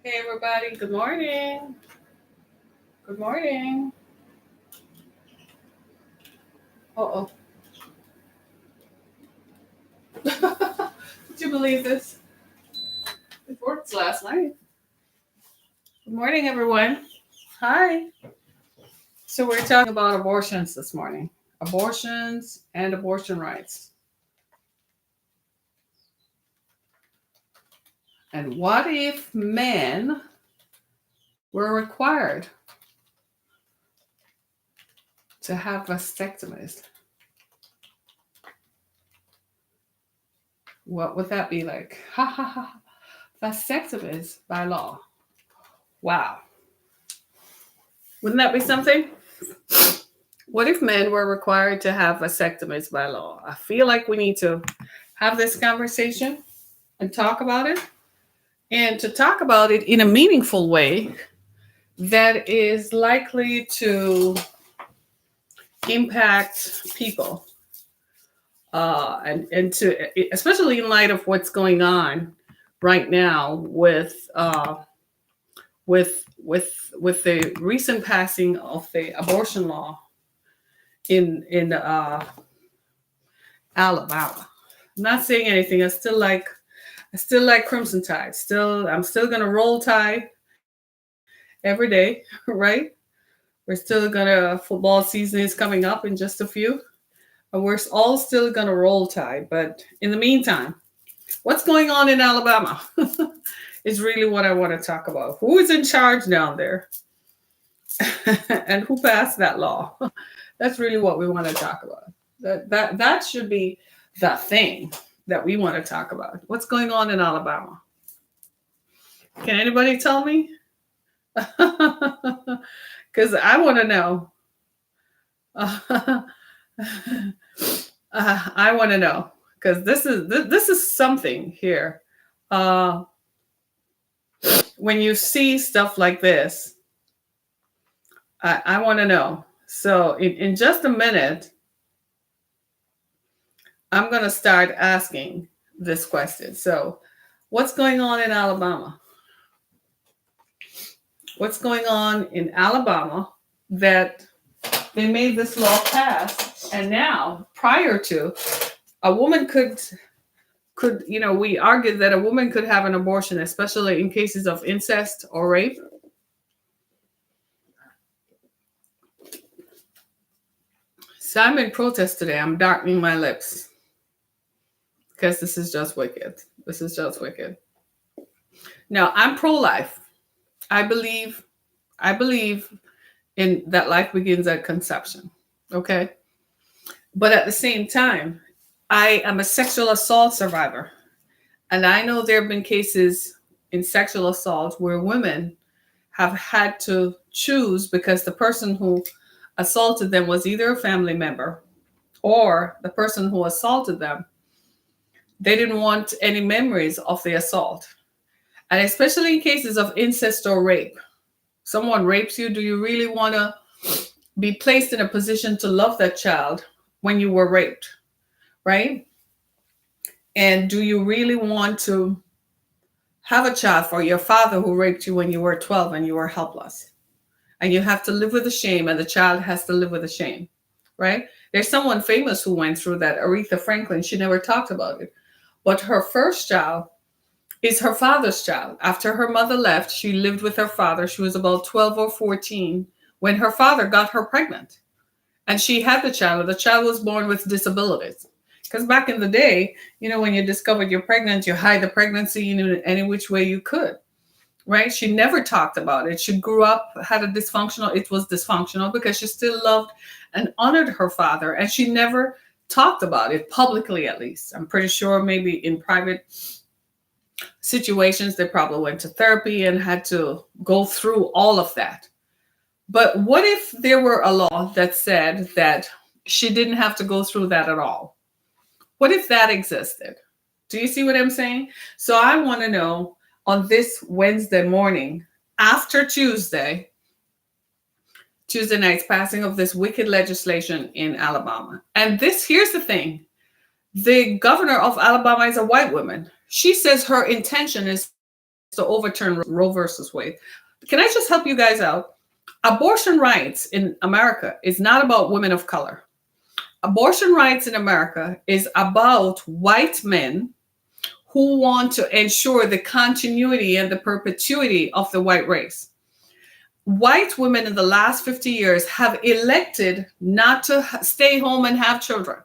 Hey everybody, good morning. Good morning. Uh-oh. Did you believe this? It worked last night. Good morning, everyone. Hi. So we're talking about abortions this morning. Abortions and abortion rights. And what if men were required to have vasectomies? What would that be like? Ha ha ha. Vasectomies by law. Wow. Wouldn't that be something? What if men were required to have vasectomies by law? I feel like we need to have this conversation and talk about it, and to talk about it in a meaningful way that is likely to impact people, and to, especially in light of what's going on right now with the recent passing of the abortion law in Alabama. I'm not saying anything. I still like Crimson Tide. I'm still gonna roll Tide every day, right? We're still gonna football season is coming up in just a few, and we're all still gonna roll Tide. But in the meantime, what's going on in Alabama is really what I want to talk about. Who is in charge down there, and who passed that law? That's really what we want to talk about. That should be the thing that we want to talk about. What's going on in Alabama? Can anybody tell me? Because I want to know. I want to know because this is something here. Uh, when you see stuff like this, I want to know. So in just a minute, I'm going to start asking this question. So, what's going on in Alabama? What's going on in Alabama that they made this law pass, and now prior to, a woman could we argued that a woman could have an abortion, especially in cases of incest or rape. So I'm in protest today. I'm darkening my lips because this is just wicked. This is just wicked. Now, I'm pro-life. I believe in that life begins at conception. Okay? But at the same time, I am a sexual assault survivor. And I know there have been cases in sexual assault where women have had to choose because the person who assaulted them was either a family member or the person who assaulted them, they didn't want any memories of the assault. And especially in cases of incest or rape, someone rapes you, do you really want to be placed in a position to love that child when you were raped, right? And do you really want to have a child for your father who raped you when you were 12 and you were helpless? And you have to live with the shame, and the child has to live with the shame, right? There's someone famous who went through that, Aretha Franklin. She never talked about it. But her first child is her father's child. After her mother left, she lived with her father. She was about 12 or 14 when her father got her pregnant. And she had the child. The child was born with disabilities. Because back in the day, when you discovered you're pregnant, you hide the pregnancy in any which way you could, right? She never talked about it. She grew up, had a dysfunctional, it was dysfunctional because she still loved and honored her father. And she never talked about it publicly, at least. I'm pretty sure maybe in private situations, they probably went to therapy and had to go through all of that. But what if there were a law that said that she didn't have to go through that at all? What if that existed? Do you see what I'm saying? So I want to know on this Wednesday morning, after Tuesday night's passing of this wicked legislation in Alabama. And here's the thing. The governor of Alabama is a white woman. She says her intention is to overturn Roe versus Wade. Can I just help you guys out? Abortion rights in America is not about women of color. Abortion rights in America is about white men who want to ensure the continuity and the perpetuity of the white race. White women in the last 50 years have elected not to stay home and have children.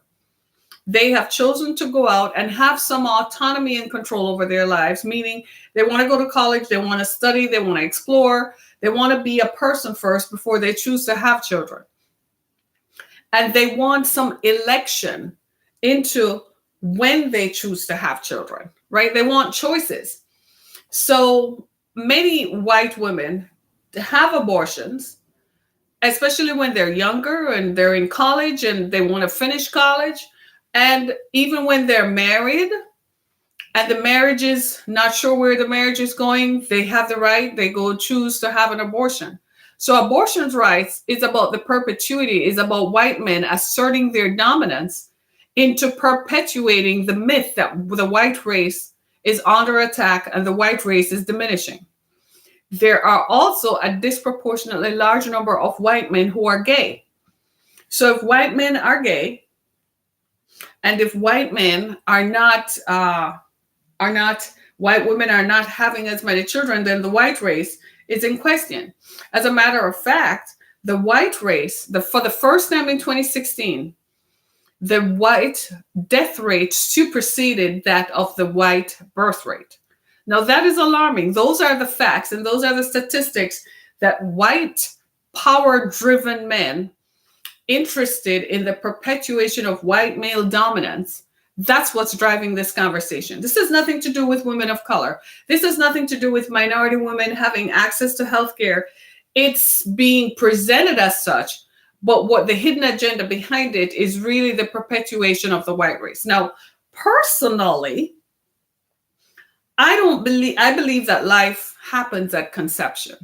They have chosen to go out and have some autonomy and control over their lives, meaning they want to go to college, they want to study, they want to explore, they want to be a person first before they choose to have children. And they want some election into when they choose to have children, right? They want choices. So many white women have abortions, especially when they're younger and they're in college and they want to finish college. And even when they're married and the marriage is not sure where the marriage is going, they have the right, they go choose to have an abortion. So abortion's rights is about the perpetuity, is about white men asserting their dominance into perpetuating the myth that the white race is under attack and the white race is diminishing. There are also a disproportionately large number of white men who are gay. So if white men are gay, and if white men are not, white women are not having as many children, then the white race is in question. As a matter of fact, the white race, for the first time in 2016, the white death rate superseded that of the white birth rate. Now that is alarming. Those are the facts and those are the statistics that white power-driven men interested in the perpetuation of white male dominance, that's what's driving this conversation. This has nothing to do with women of color. This has nothing to do with minority women having access to healthcare. It's being presented as such, but what the hidden agenda behind it is really the perpetuation of the white race. Now, personally, I believe that life happens at conception,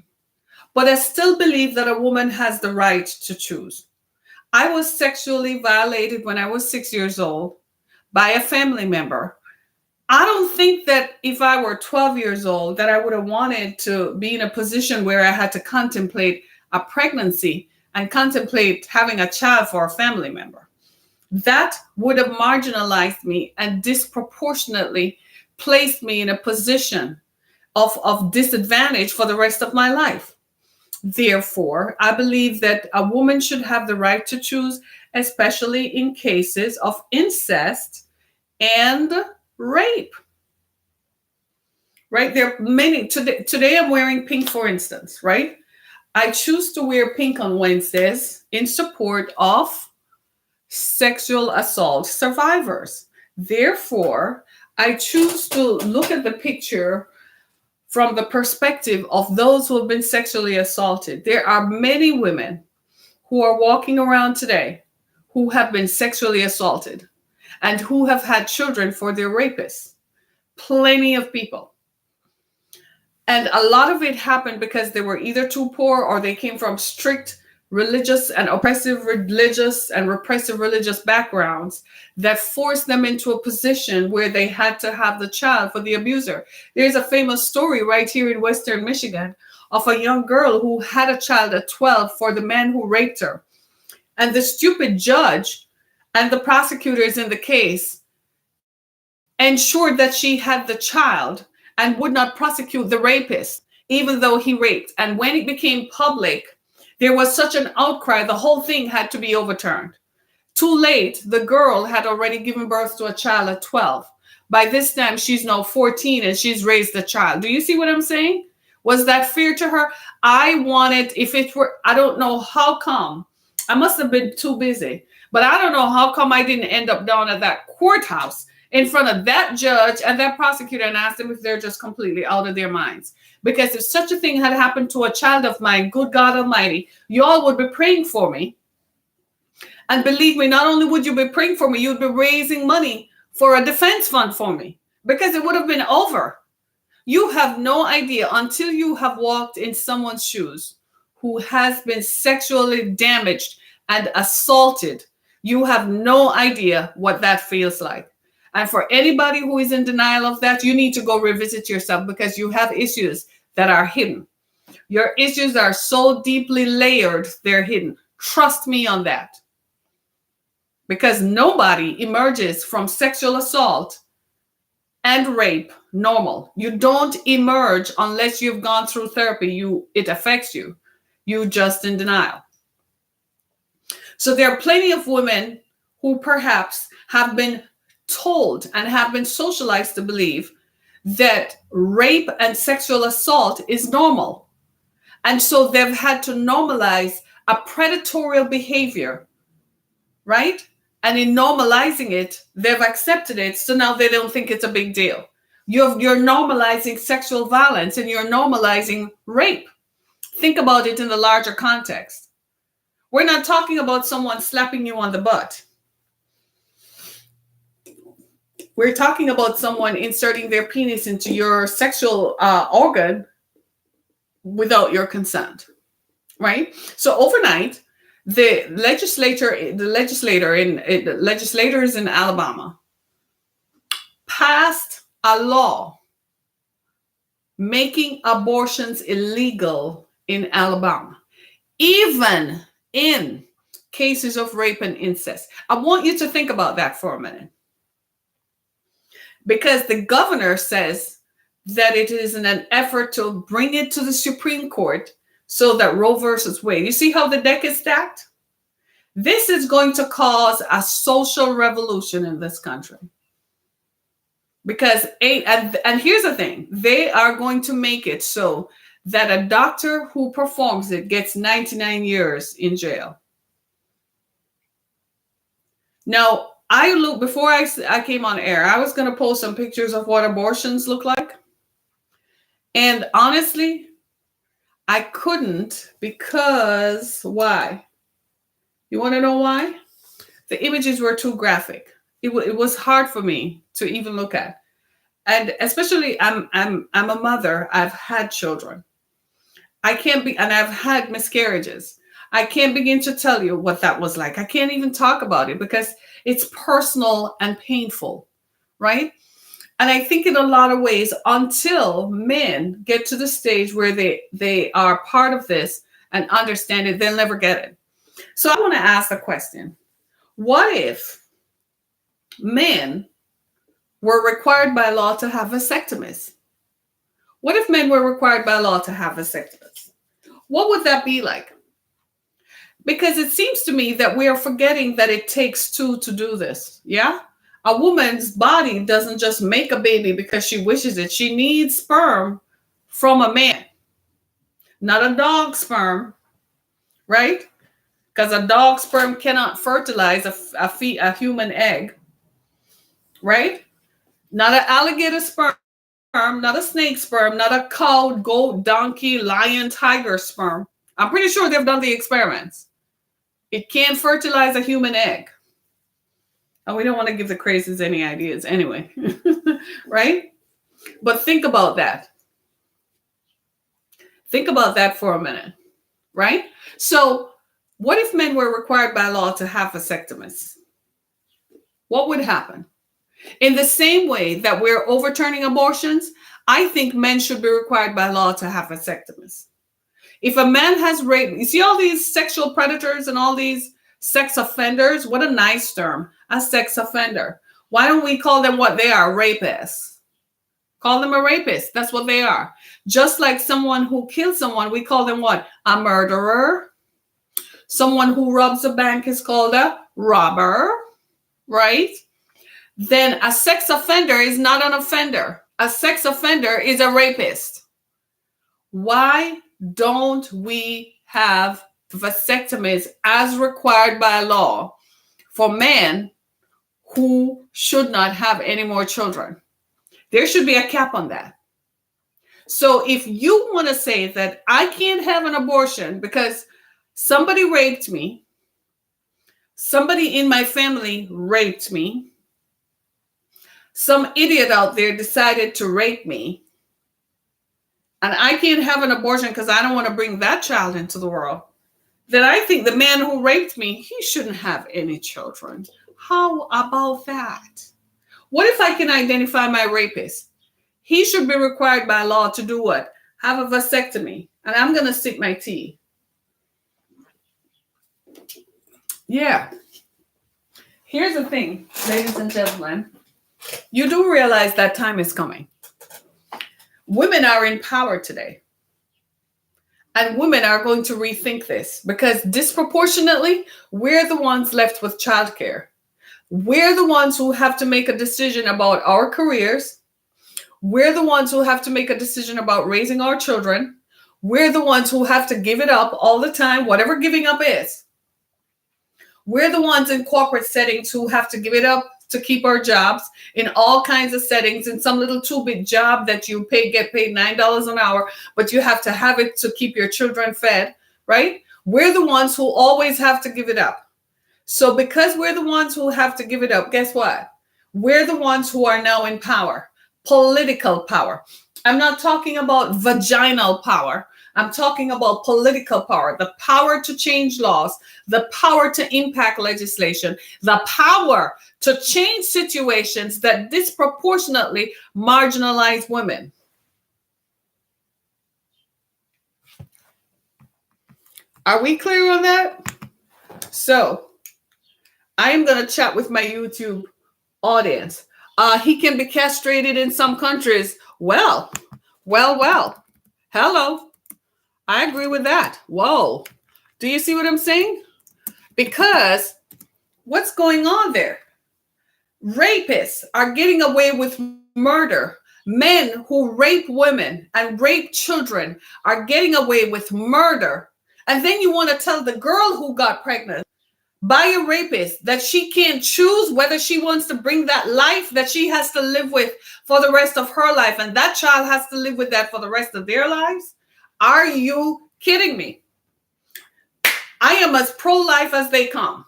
but I still believe that a woman has the right to choose. I was sexually violated when I was 6 years old by a family member. I don't think that if I were 12 years old that I would have wanted to be in a position where I had to contemplate a pregnancy and contemplate having a child for a family member. That would have marginalized me and disproportionately placed me in a position of disadvantage for the rest of my life. Therefore, I believe that a woman should have the right to choose, especially in cases of incest and rape. Right? There are many. Today I'm wearing pink, for instance, right? I choose to wear pink on Wednesdays in support of sexual assault survivors. Therefore, I choose to look at the picture from the perspective of those who have been sexually assaulted. There are many women who are walking around today who have been sexually assaulted and who have had children for their rapists. Plenty of people. And a lot of it happened because they were either too poor or they came from strict religious and oppressive religious and repressive religious backgrounds that forced them into a position where they had to have the child for the abuser. There's a famous story right here in Western Michigan of a young girl who had a child at 12 for the man who raped her. And the stupid judge and the prosecutors in the case ensured that she had the child and would not prosecute the rapist, even though he raped. And when it became public, there was such an outcry, the whole thing had to be overturned. Too late, the girl had already given birth to a child at 12. By this time, she's now 14 and she's raised a child. Do you see what I'm saying? Was that fair to her? I wanted, if it were, I don't know how come. I must have been too busy, but I don't know how come I didn't end up down at that courthouse in front of that judge and that prosecutor and ask them if they're just completely out of their minds. Because if such a thing had happened to a child of mine, good God Almighty, you all would be praying for me. And believe me, not only would you be praying for me, you'd be raising money for a defense fund for me because it would have been over. You have no idea until you have walked in someone's shoes who has been sexually damaged and assaulted. You have no idea what that feels like. And for anybody who is in denial of that, you need to go revisit yourself because you have issues that are hidden. Your issues are so deeply layered, they're hidden. Trust me on that. Because nobody emerges from sexual assault and rape normal. You don't emerge unless you've gone through therapy. It affects you. You just in denial. So there are plenty of women who perhaps have been told and have been socialized to believe that rape and sexual assault is normal. And so they've had to normalize a predatory behavior, right? And in normalizing it, they've accepted it. So now they don't think it's a big deal. You're normalizing sexual violence and you're normalizing rape. Think about it in the larger context. We're not talking about someone slapping you on the butt. We're talking about someone inserting their penis into your sexual organ without your consent, right? So overnight, the legislators in Alabama passed a law making abortions illegal in Alabama, even in cases of rape and incest. I want you to think about that for a minute. Because the governor says that it is in an effort to bring it to the Supreme Court so that Roe versus Wade. You see how the deck is stacked? This is going to cause a social revolution in this country. Because, and here's the thing, they are going to make it so that a doctor who performs it gets 99 years in jail. Now, before I came on air, I was going to post some pictures of what abortions look like. And honestly, I couldn't because why? You want to know why? The images were too graphic. It was hard for me to even look at. And especially I'm a mother. I've had children. And I've had miscarriages. I can't begin to tell you what that was like. I can't even talk about it because it's personal and painful, right? And I think in a lot of ways, until men get to the stage where they are part of this and understand it, they'll never get it. So I want to ask the question, what if men were required by law to have vasectomies? What if men were required by law to have vasectomies? What would that be like? Because it seems to me that we are forgetting that it takes two to do this. Yeah? A woman's body doesn't just make a baby because she wishes it. She needs sperm from a man, not a dog sperm, right? Because a dog sperm cannot fertilize a human egg, right? Not an alligator sperm, not a snake sperm, not a cow, goat, donkey, lion, tiger sperm. I'm pretty sure they've done the experiments. It can't fertilize a human egg. And we don't want to give the crazies any ideas anyway, right? But think about that. Think about that for a minute, right? So what if men were required by law to have vasectomies? What would happen? In the same way that we're overturning abortions, I think men should be required by law to have vasectomies. If a man has raped, you see all these sexual predators and all these sex offenders? What a nice term, a sex offender. Why don't we call them what they are, rapists? Call them a rapist. That's what they are. Just like someone who kills someone, we call them what? A murderer. Someone who robs a bank is called a robber, right? Then a sex offender is not an offender. A sex offender is a rapist. Why don't we have vasectomies as required by law for men who should not have any more children? There should be a cap on that. So if you want to say that I can't have an abortion because somebody raped me, somebody in my family raped me, some idiot out there decided to rape me, and I can't have an abortion because I don't want to bring that child into the world, then I think the man who raped me, he shouldn't have any children. How about that? What if I can identify my rapist? He should be required by law to do what? Have a vasectomy. And I'm going to sip my tea. Yeah. Here's the thing, ladies and gentlemen. You do realize that time is coming. Women are in power today. And women are going to rethink this because disproportionately, we're the ones left with childcare. We're the ones who have to make a decision about our careers. We're the ones who have to make a decision about raising our children. We're the ones who have to give it up all the time, whatever giving up is. We're the ones in corporate settings who have to give it up to keep our jobs in all kinds of settings, in some little 2-bit job that you get paid $9 an hour, but you have to have it to keep your children fed, right? We're the ones who always have to give it up. So because we're the ones who have to give it up, guess what? We're the ones who are now in power, political power. I'm not talking about vaginal power. I'm talking about political power, the power to change laws, the power to impact legislation, the power to change situations that disproportionately marginalize women. Are we clear on that? So I am going to chat with my YouTube audience. He can be castrated in some countries. Well. Hello. I agree with that. Whoa. Do you see what I'm saying? Because what's going on there? Rapists are getting away with murder. Men who rape women and rape children are getting away with murder. And then you want to tell the girl who got pregnant by a rapist that she can't choose whether she wants to bring that life that she has to live with for the rest of her life, and that child has to live with that for the rest of their lives? Are you kidding me? I am as pro-life as they come.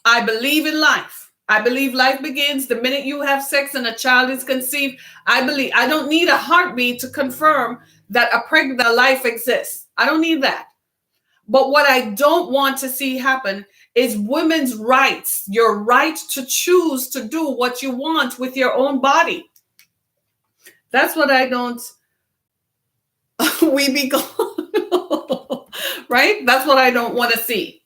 I believe in life. I believe life begins the minute you have sex and a child is conceived. I don't need a heartbeat to confirm that a life exists. I don't need that. But what I don't want to see happen is women's rights, your right to choose to do what you want with your own body. That's what I don't. We be gone, right? That's what I don't want to see.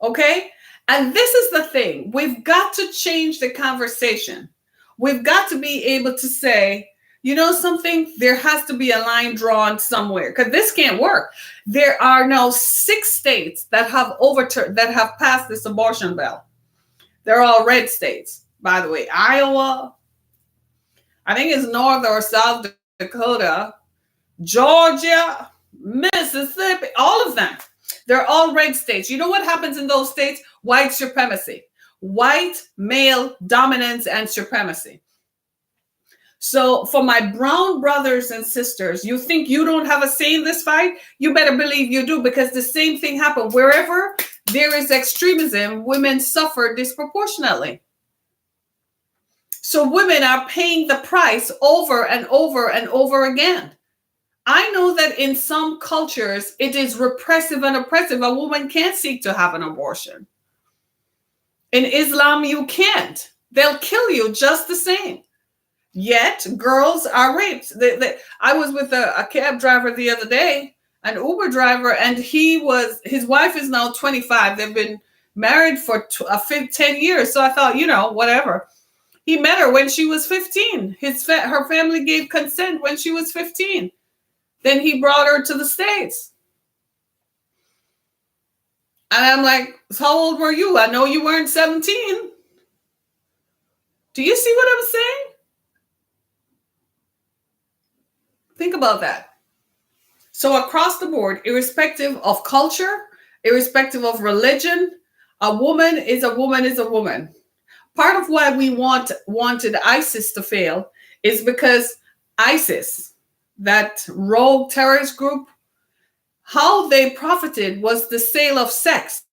Okay? And this is the thing. We've got to change the conversation. We've got to be able to say, you know something? There has to be a line drawn somewhere because this can't work. There are now 6 states that have passed this abortion bill. They're all red states, by the way. Iowa, I think it's North or South Dakota, Georgia, Mississippi, all of them. They're all red states. You know what happens in those states? White supremacy, white male dominance and supremacy. So for my brown brothers and sisters, you think you don't have a say in this fight? You better believe you do, because the same thing happened. Wherever there is extremism, women suffer disproportionately. So women are paying the price over and over and over again. I know that in some cultures, it is repressive and oppressive. A woman can't seek to have an abortion. In Islam, you can't. They'll kill you just the same. Yet, girls are raped. I was with a cab driver the other day, an Uber driver, and his wife is now 25. They've been married for 10 years. So I thought, whatever. He met her when she was 15. Her family gave consent when she was 15. Then he brought her to the States. And I'm like, how old were you? I know you weren't 17. Do you see what I'm saying? Think about that. So across the board, irrespective of culture, irrespective of religion, a woman is a woman is a woman. Part of why we wanted ISIS to fail is because ISIS, that rogue terrorist group, how they profited was the sale of sex.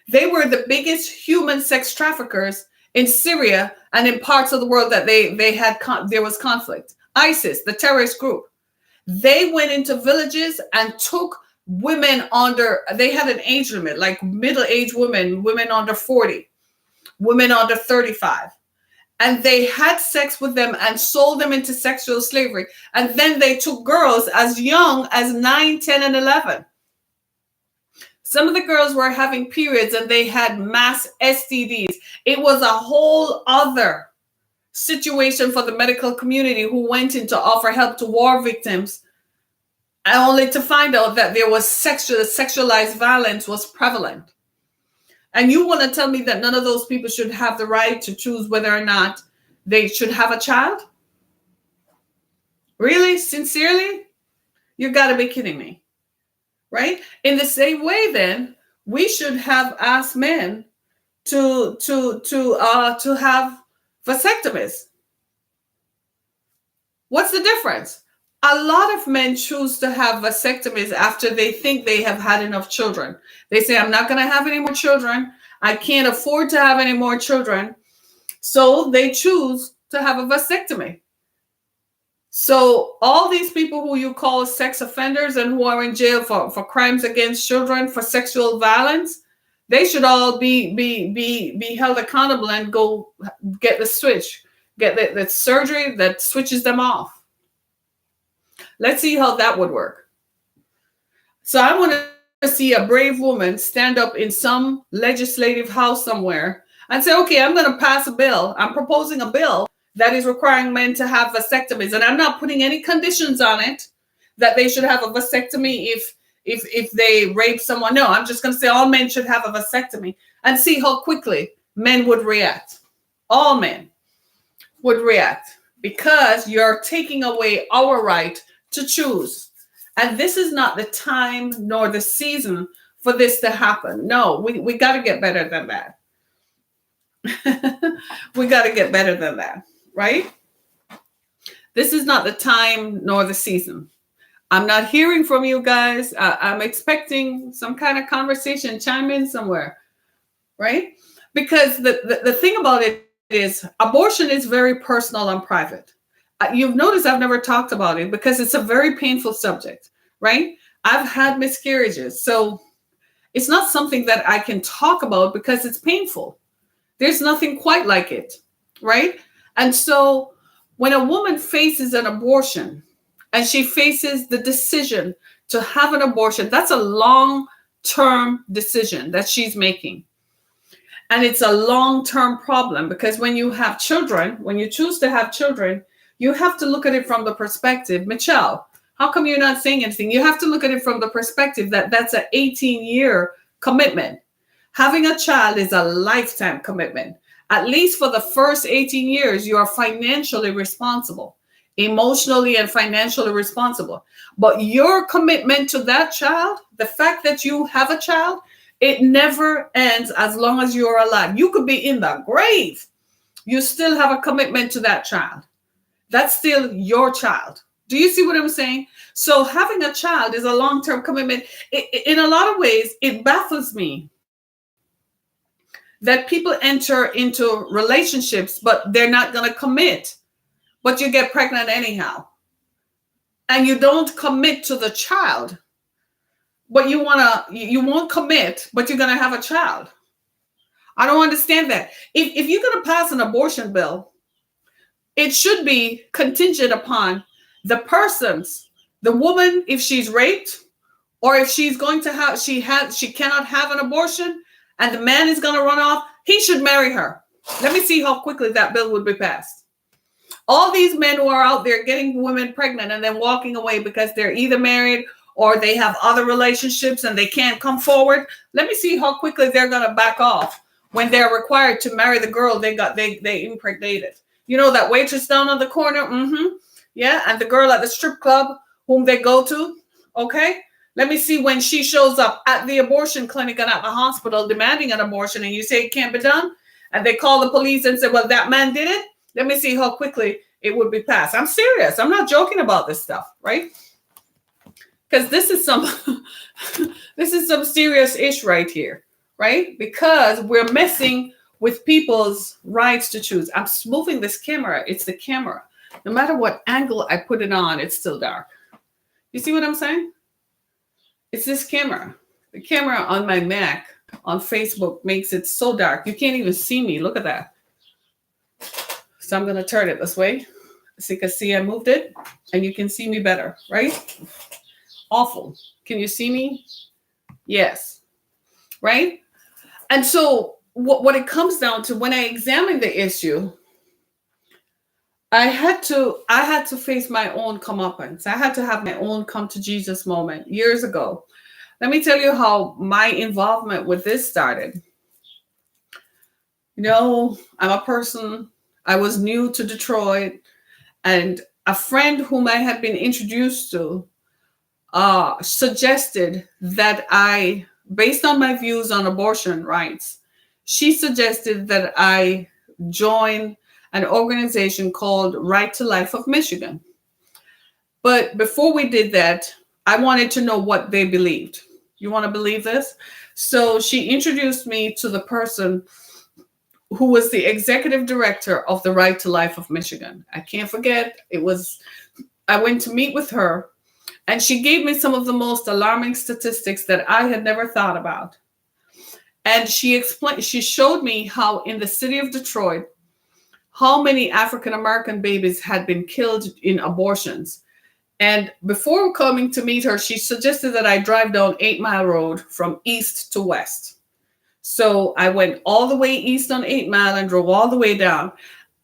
They were the biggest human sex traffickers in Syria and in parts of the world that there was conflict. ISIS, the terrorist group, they went into villages and took women they had an age limit, like middle-aged women under 40, women under 35. and they had sex with them and sold them into sexual slavery. And then they took girls as young as 9, 10, and 11. Some of the girls were having periods and they had mass STDs. It was a whole other situation for the medical community who went in to offer help to war victims, and only to find out that there was sexualized violence was prevalent. And you want to tell me that none of those people should have the right to choose whether or not they should have a child? Really? Sincerely? You got to be kidding me. Right? In the same way, then, we should have asked men to have vasectomies. What's the difference? A lot of men choose to have vasectomies after they think they have had enough children. They say, I'm not going to have any more children. I can't afford to have any more children. So they choose to have a vasectomy. So all these people who you call sex offenders and who are in jail for crimes against children, for sexual violence, they should all be held accountable and go get the switch, get the surgery that switches them off. Let's see how that would work. So I want to see a brave woman stand up in some legislative house somewhere and say, okay, I'm going to pass a bill. I'm proposing a bill that is requiring men to have vasectomies. And I'm not putting any conditions on it that they should have a vasectomy if they rape someone. No, I'm just going to say all men should have a vasectomy and see how quickly men would react. All men would react, because you're taking away our right to choose. And this is not the time nor the season for this to happen. No, we got to get better than that. We got to get better than that, right? This is not the time nor the season. I'm not hearing from you guys. I'm expecting some kind of conversation, chime in somewhere, right? Because the thing about it is abortion is very personal and private. You've noticed I've never talked about it because it's a very painful subject, right? I've had miscarriages. So it's not something that I can talk about because it's painful. There's nothing quite like it, right? And so when a woman faces an abortion and she faces the decision to have an abortion, that's a long-term decision that she's making. And it's a long-term problem, because when you have children, when you choose to have children, you have to look at it from the perspective. Michelle, how come you're not saying anything? You have to look at it from the perspective that that's an 18-year commitment. Having a child is a lifetime commitment. At least for the first 18 years, you are financially responsible, emotionally and financially responsible. But your commitment to that child, the fact that you have a child, it never ends as long as you're alive. You could be in the grave. You still have a commitment to that child. That's still your child. Do you see what I'm saying? So having a child is a long-term commitment. In a lot of ways, it baffles me that people enter into relationships, but they're not going to commit. But you get pregnant anyhow. And you don't commit to the child. But you won't commit, but you're going to have a child. I don't understand that. If you're going to pass an abortion bill, it should be contingent upon the woman, if she's raped, or if she's going to have, she cannot have an abortion, and the man is going to run off, he should marry her. Let me see how quickly that bill would be passed. All these men who are out there getting women pregnant and then walking away because they're either married or they have other relationships and they can't come forward. Let me see how quickly they're going to back off when they're required to marry the girl they impregnated. You know, that waitress down on the corner? Mm-hmm. Yeah. And the girl at the strip club whom they go to. Okay. Let me see when she shows up at the abortion clinic and at the hospital demanding an abortion, and you say it can't be done. And they call the police and say, well, that man did it. Let me see how quickly it would be passed. I'm serious. I'm not joking about this stuff, right? Because this is some serious ish right here, right? Because we're messing with people's rights to choose. I'm moving this camera. It's the camera. No matter what angle I put it on, it's still dark. You see what I'm saying? It's this camera. The camera on my Mac on Facebook makes it so dark. You can't even see me. Look at that. So I'm going to turn it this way. So you can see I moved it and you can see me better, right? Awful. Can you see me? Yes. Right? And so what it comes down to, when I examine the issue, I had to face my own comeuppance. I had to have my own come to Jesus moment years ago. Let me tell you how my involvement with this started. I'm a person, I was new to Detroit, and a friend whom I had been introduced to suggested that based on my views on abortion rights, she suggested that I join an organization called Right to Life of Michigan. But before we did that, I wanted to know what they believed. You want to believe this? So she introduced me to the person who was the executive director of the Right to Life of Michigan. I can't forget, I went to meet with her, and she gave me some of the most alarming statistics that I had never thought about. And she showed me how in the city of Detroit, how many African American babies had been killed in abortions. And before coming to meet her, she suggested that I drive down 8 Mile Road from east to west. So I went all the way east on 8 Mile and drove all the way down.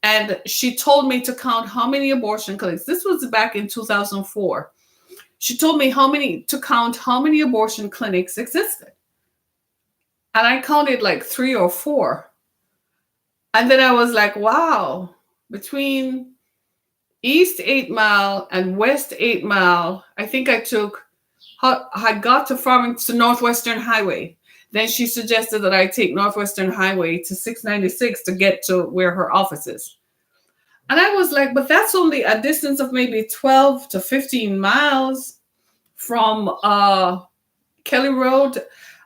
And she told me to count how many abortion clinics. This was back in 2004. She told me to count how many abortion clinics existed. And I counted like 3 or 4. And then I was like, wow, between East 8 Mile and West 8 Mile, I think I got to Farmington Northwestern Highway. Then she suggested that I take Northwestern Highway to 696 to get to where her office is. And I was like, but that's only a distance of maybe 12 to 15 miles from Kelly Road.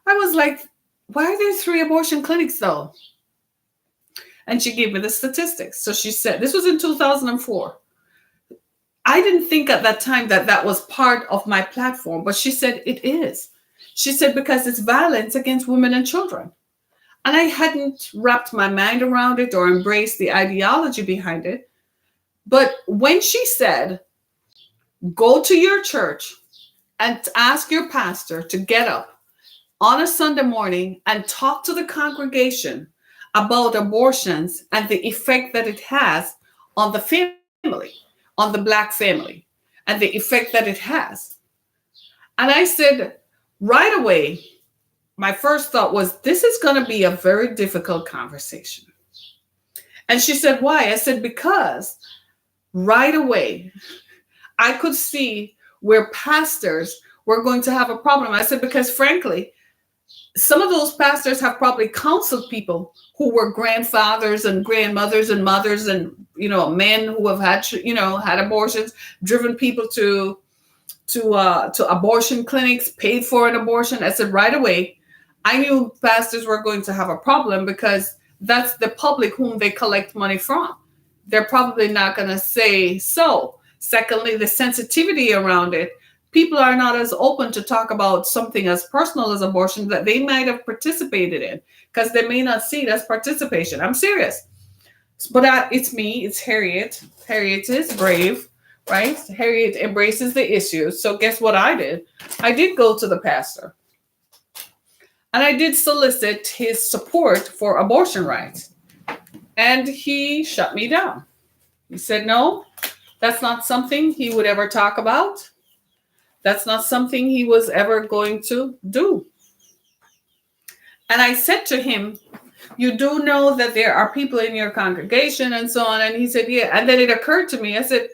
I was like, why are there 3 abortion clinics though? And she gave me the statistics. So she said, this was in 2004. I didn't think at that time that was part of my platform, but she said it is. She said, because it's violence against women and children. And I hadn't wrapped my mind around it or embraced the ideology behind it. But when she said, go to your church and ask your pastor to get up on a Sunday morning and talk to the congregation about abortions and the effect that it has on the family, on the Black family, and the effect that it has. And I said, right away, my first thought was, this is going to be a very difficult conversation. And she said, why? I said, because right away, I could see where pastors were going to have a problem. I said, because frankly, some of those pastors have probably counseled people who were grandfathers and grandmothers and mothers and, men who have had, had abortions, driven people to abortion clinics, paid for an abortion. I said, right away, I knew pastors were going to have a problem because that's the public whom they collect money from. They're probably not going to say so. Secondly, the sensitivity around it. People are not as open to talk about something as personal as abortion that they might have participated in because they may not see it as participation. I'm serious. But it's me. It's Harriet. Harriet is brave, right? Harriet embraces the issue. So guess what I did? I did go to the pastor. And I did solicit his support for abortion rights. And he shut me down. He said, no, that's not something he would ever talk about. That's not something he was ever going to do. And I said to him, you do know that there are people in your congregation and so on. And he said, yeah. And then it occurred to me, I said,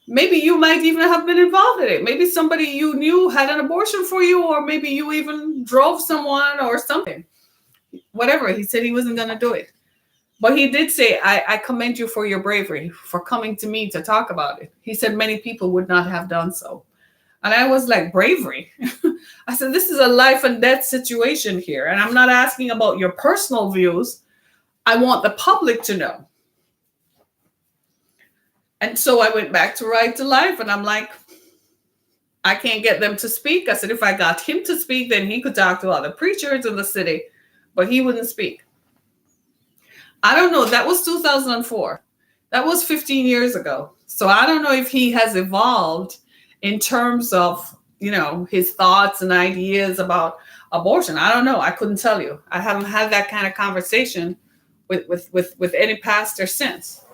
maybe you might even have been involved in it. Maybe somebody you knew had an abortion for you, or maybe you even drove someone or something. Whatever. He said he wasn't going to do it. But he did say, I commend you for your bravery, for coming to me to talk about it. He said many people would not have done so. And I was like, bravery? I said, this is a life and death situation here. And I'm not asking about your personal views. I want the public to know. And so I went back to Right to Life and I'm like, I can't get them to speak. I said, if I got him to speak, then he could talk to other preachers in the city, but he wouldn't speak. I don't know. That was 2004. That was 15 years ago. So I don't know if he has evolved in terms of, his thoughts and ideas about abortion. I don't know. I couldn't tell you. I haven't had that kind of conversation with any pastor since,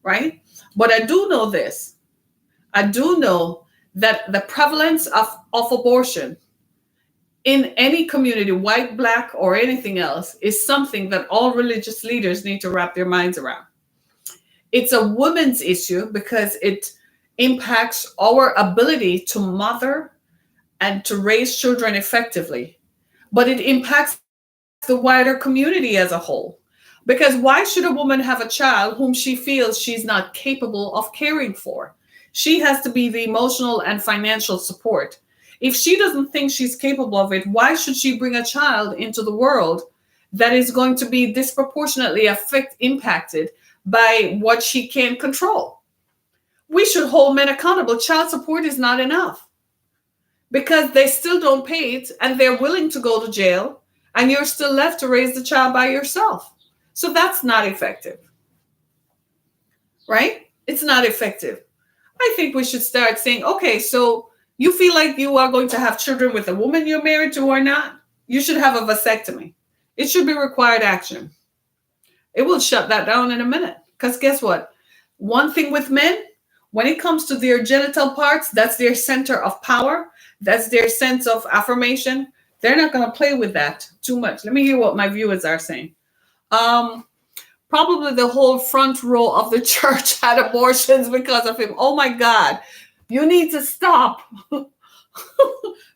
right? But I do know this. I do know that the prevalence of abortion in any community, white, black, or anything else, is something that all religious leaders need to wrap their minds around. It's a women's issue because it impacts our ability to mother and to raise children effectively, but it impacts the wider community as a whole. Because why should a woman have a child whom she feels she's not capable of caring for? She has to be the emotional and financial support. If she doesn't think she's capable of it, why should she bring a child into the world that is going to be disproportionately impacted by what she can't control? We should hold men accountable. Child support is not enough because they still don't pay it and they're willing to go to jail, and you're still left to raise the child by yourself. So that's not effective, right? It's not effective. I think we should start saying, okay, so you feel like you are going to have children with a woman you're married to or not? You should have a vasectomy. It should be required action. It will shut that down in a minute. Because guess what? One thing with men, when it comes to their genital parts, that's their center of power. That's their sense of affirmation. They're not going to play with that too much. Let me hear what my viewers are saying. Probably the whole front row of the church had abortions because of him. Oh my God, you need to stop.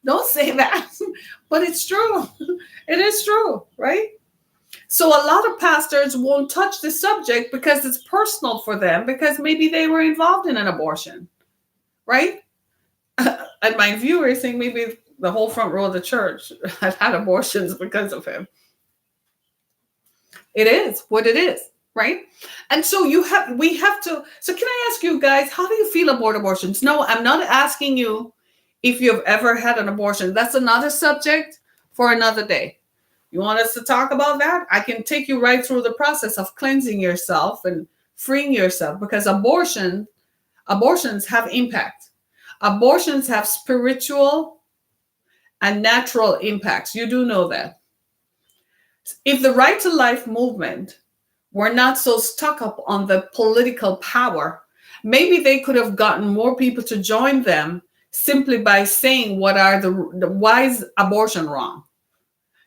Don't say that, but it's true. It is true, right? So a lot of pastors won't touch the subject because it's personal for them, because maybe they were involved in an abortion, right? And my viewers think maybe the whole front row of the church had abortions because of him. It is what it is, right? And so we have to. So can I ask you guys, how do you feel about abortions? No, I'm not asking you if you've ever had an abortion. That's another subject for another day. You want us to talk about that? I can take you right through the process of cleansing yourself and freeing yourself, because abortions have impact. Abortions have spiritual and natural impacts. You do know that. If the Right to Life movement were not so stuck up on the political power, maybe they could have gotten more people to join them simply by saying why is abortion wrong?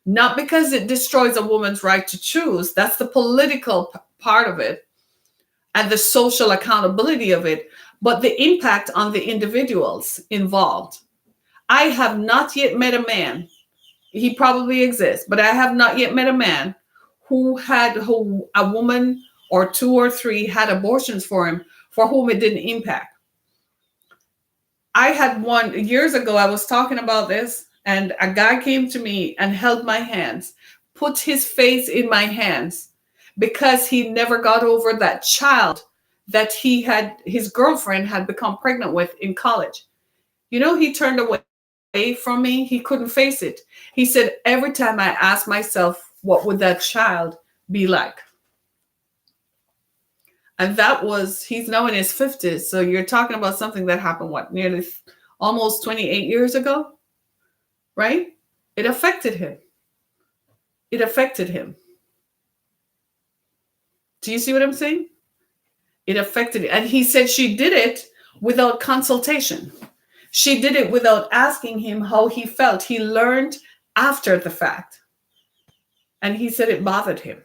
Not because it destroys a woman's right to choose. That's the political part of it and the social accountability of it, but the impact on the individuals involved. I have not yet met a man, he probably exists, but I have not yet met a man who a woman or two or three had abortions for him for whom it didn't impact. I had one years ago. I was talking about this, and a guy came to me and held my hands, put his face in my hands, because he never got over that child that his girlfriend had become pregnant with in college. He turned away from me. He couldn't face it. He said, every time I ask myself, what would that child be like? And he's now in his 50s. So you're talking about something that happened, nearly almost 28 years ago, right? It affected him. It affected him. Do you see what I'm saying? It affected it. And he said she did it without consultation. She did it without asking him how he felt. He learned after the fact. And he said it bothered him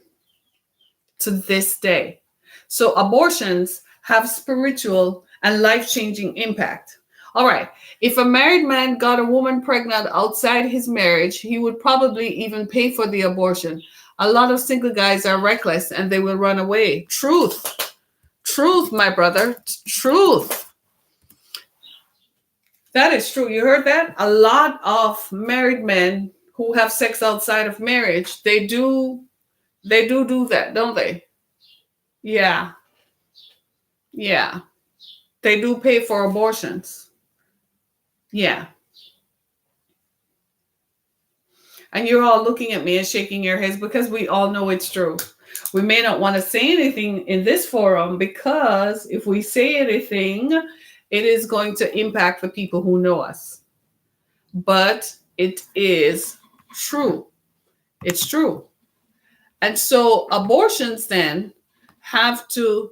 to this day. So abortions have spiritual and life-changing impact. All right. If a married man got a woman pregnant outside his marriage, he would probably even pay for the abortion. A lot of single guys are reckless and they will run away. Truth. Truth, my brother. Truth. That is true. You heard that? A lot of married men who have sex outside of marriage, they do that, don't they? Yeah. Yeah. They do pay for abortions. Yeah. And you're all looking at me and shaking your heads because we all know it's true. We may not want to say anything in this forum because if we say anything, it is going to impact the people who know us. But it is true. It's true. And so abortions then have to,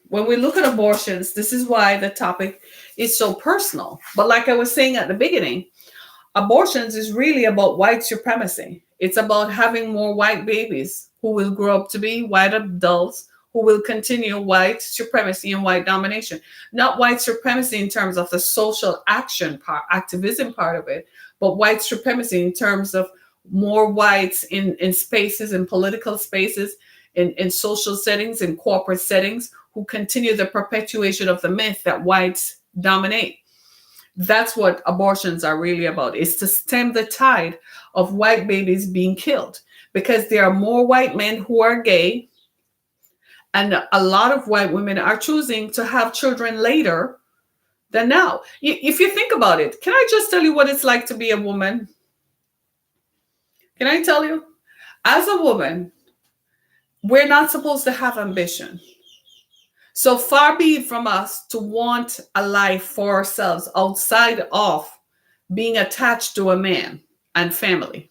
when we look at abortions, this is why the topic is so personal. But like I was saying at the beginning, abortions is really about white supremacy. It's about having more white babies who will grow up to be white adults who will continue white supremacy and white domination. Not white supremacy in terms of the social action part, activism part of it, but white supremacy in terms of more whites in spaces, in political spaces, in social settings, in corporate settings, who continue the perpetuation of the myth that whites dominate. That's what abortions are really about, is to stem the tide of white babies being killed, because there are more white men who are gay, and a lot of white women are choosing to have children later than now. If you think about it, can I just tell you what it's like to be a woman? Can I tell you? As a woman, we're not supposed to have ambition. So far be it from us to want a life for ourselves outside of being attached to a man and family.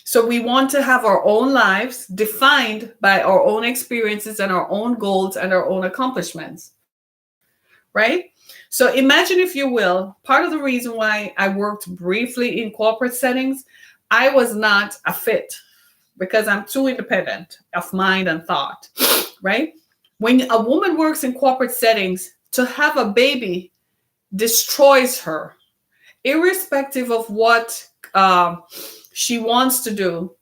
So we want to have our own lives defined by our own experiences and our own goals and our own accomplishments, right? So imagine, if you will, part of the reason why I worked briefly in corporate settings, I was not a fit because I'm too independent of mind and thought, right? When a woman works in corporate settings, to have a baby destroys her, irrespective of what she wants to do.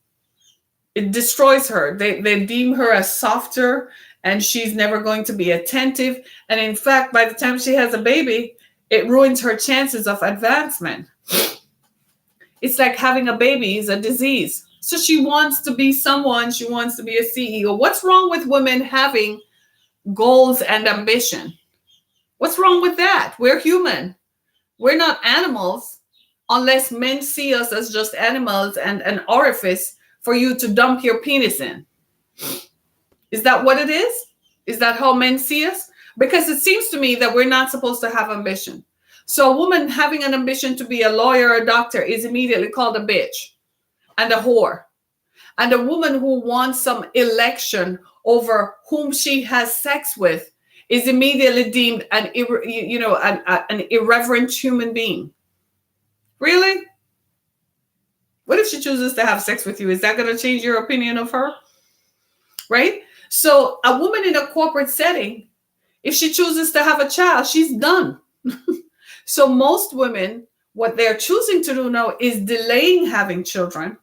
It destroys her. They deem her as softer, and she's never going to be attentive. And in fact, by the time she has a baby, it ruins her chances of advancement. It's like having a baby is a disease. So she wants to be someone, she wants to be a CEO. What's wrong with women having goals and ambition? What's wrong with that? We're human. We're not animals, unless men see us as just animals and an orifice for you to dump your penis in. Is that what it is? Is that how men see us? Because it seems to me that we're not supposed to have ambition. So a woman having an ambition to be a lawyer or a doctor is immediately called a bitch and a whore. And a woman who wants some election over whom she has sex with is immediately deemed an irreverent human being. Really? What if she chooses to have sex with you? Is that going to change your opinion of her? Right? So a woman in a corporate setting, if she chooses to have a child, she's done. So most women, what they're choosing to do now is delaying having children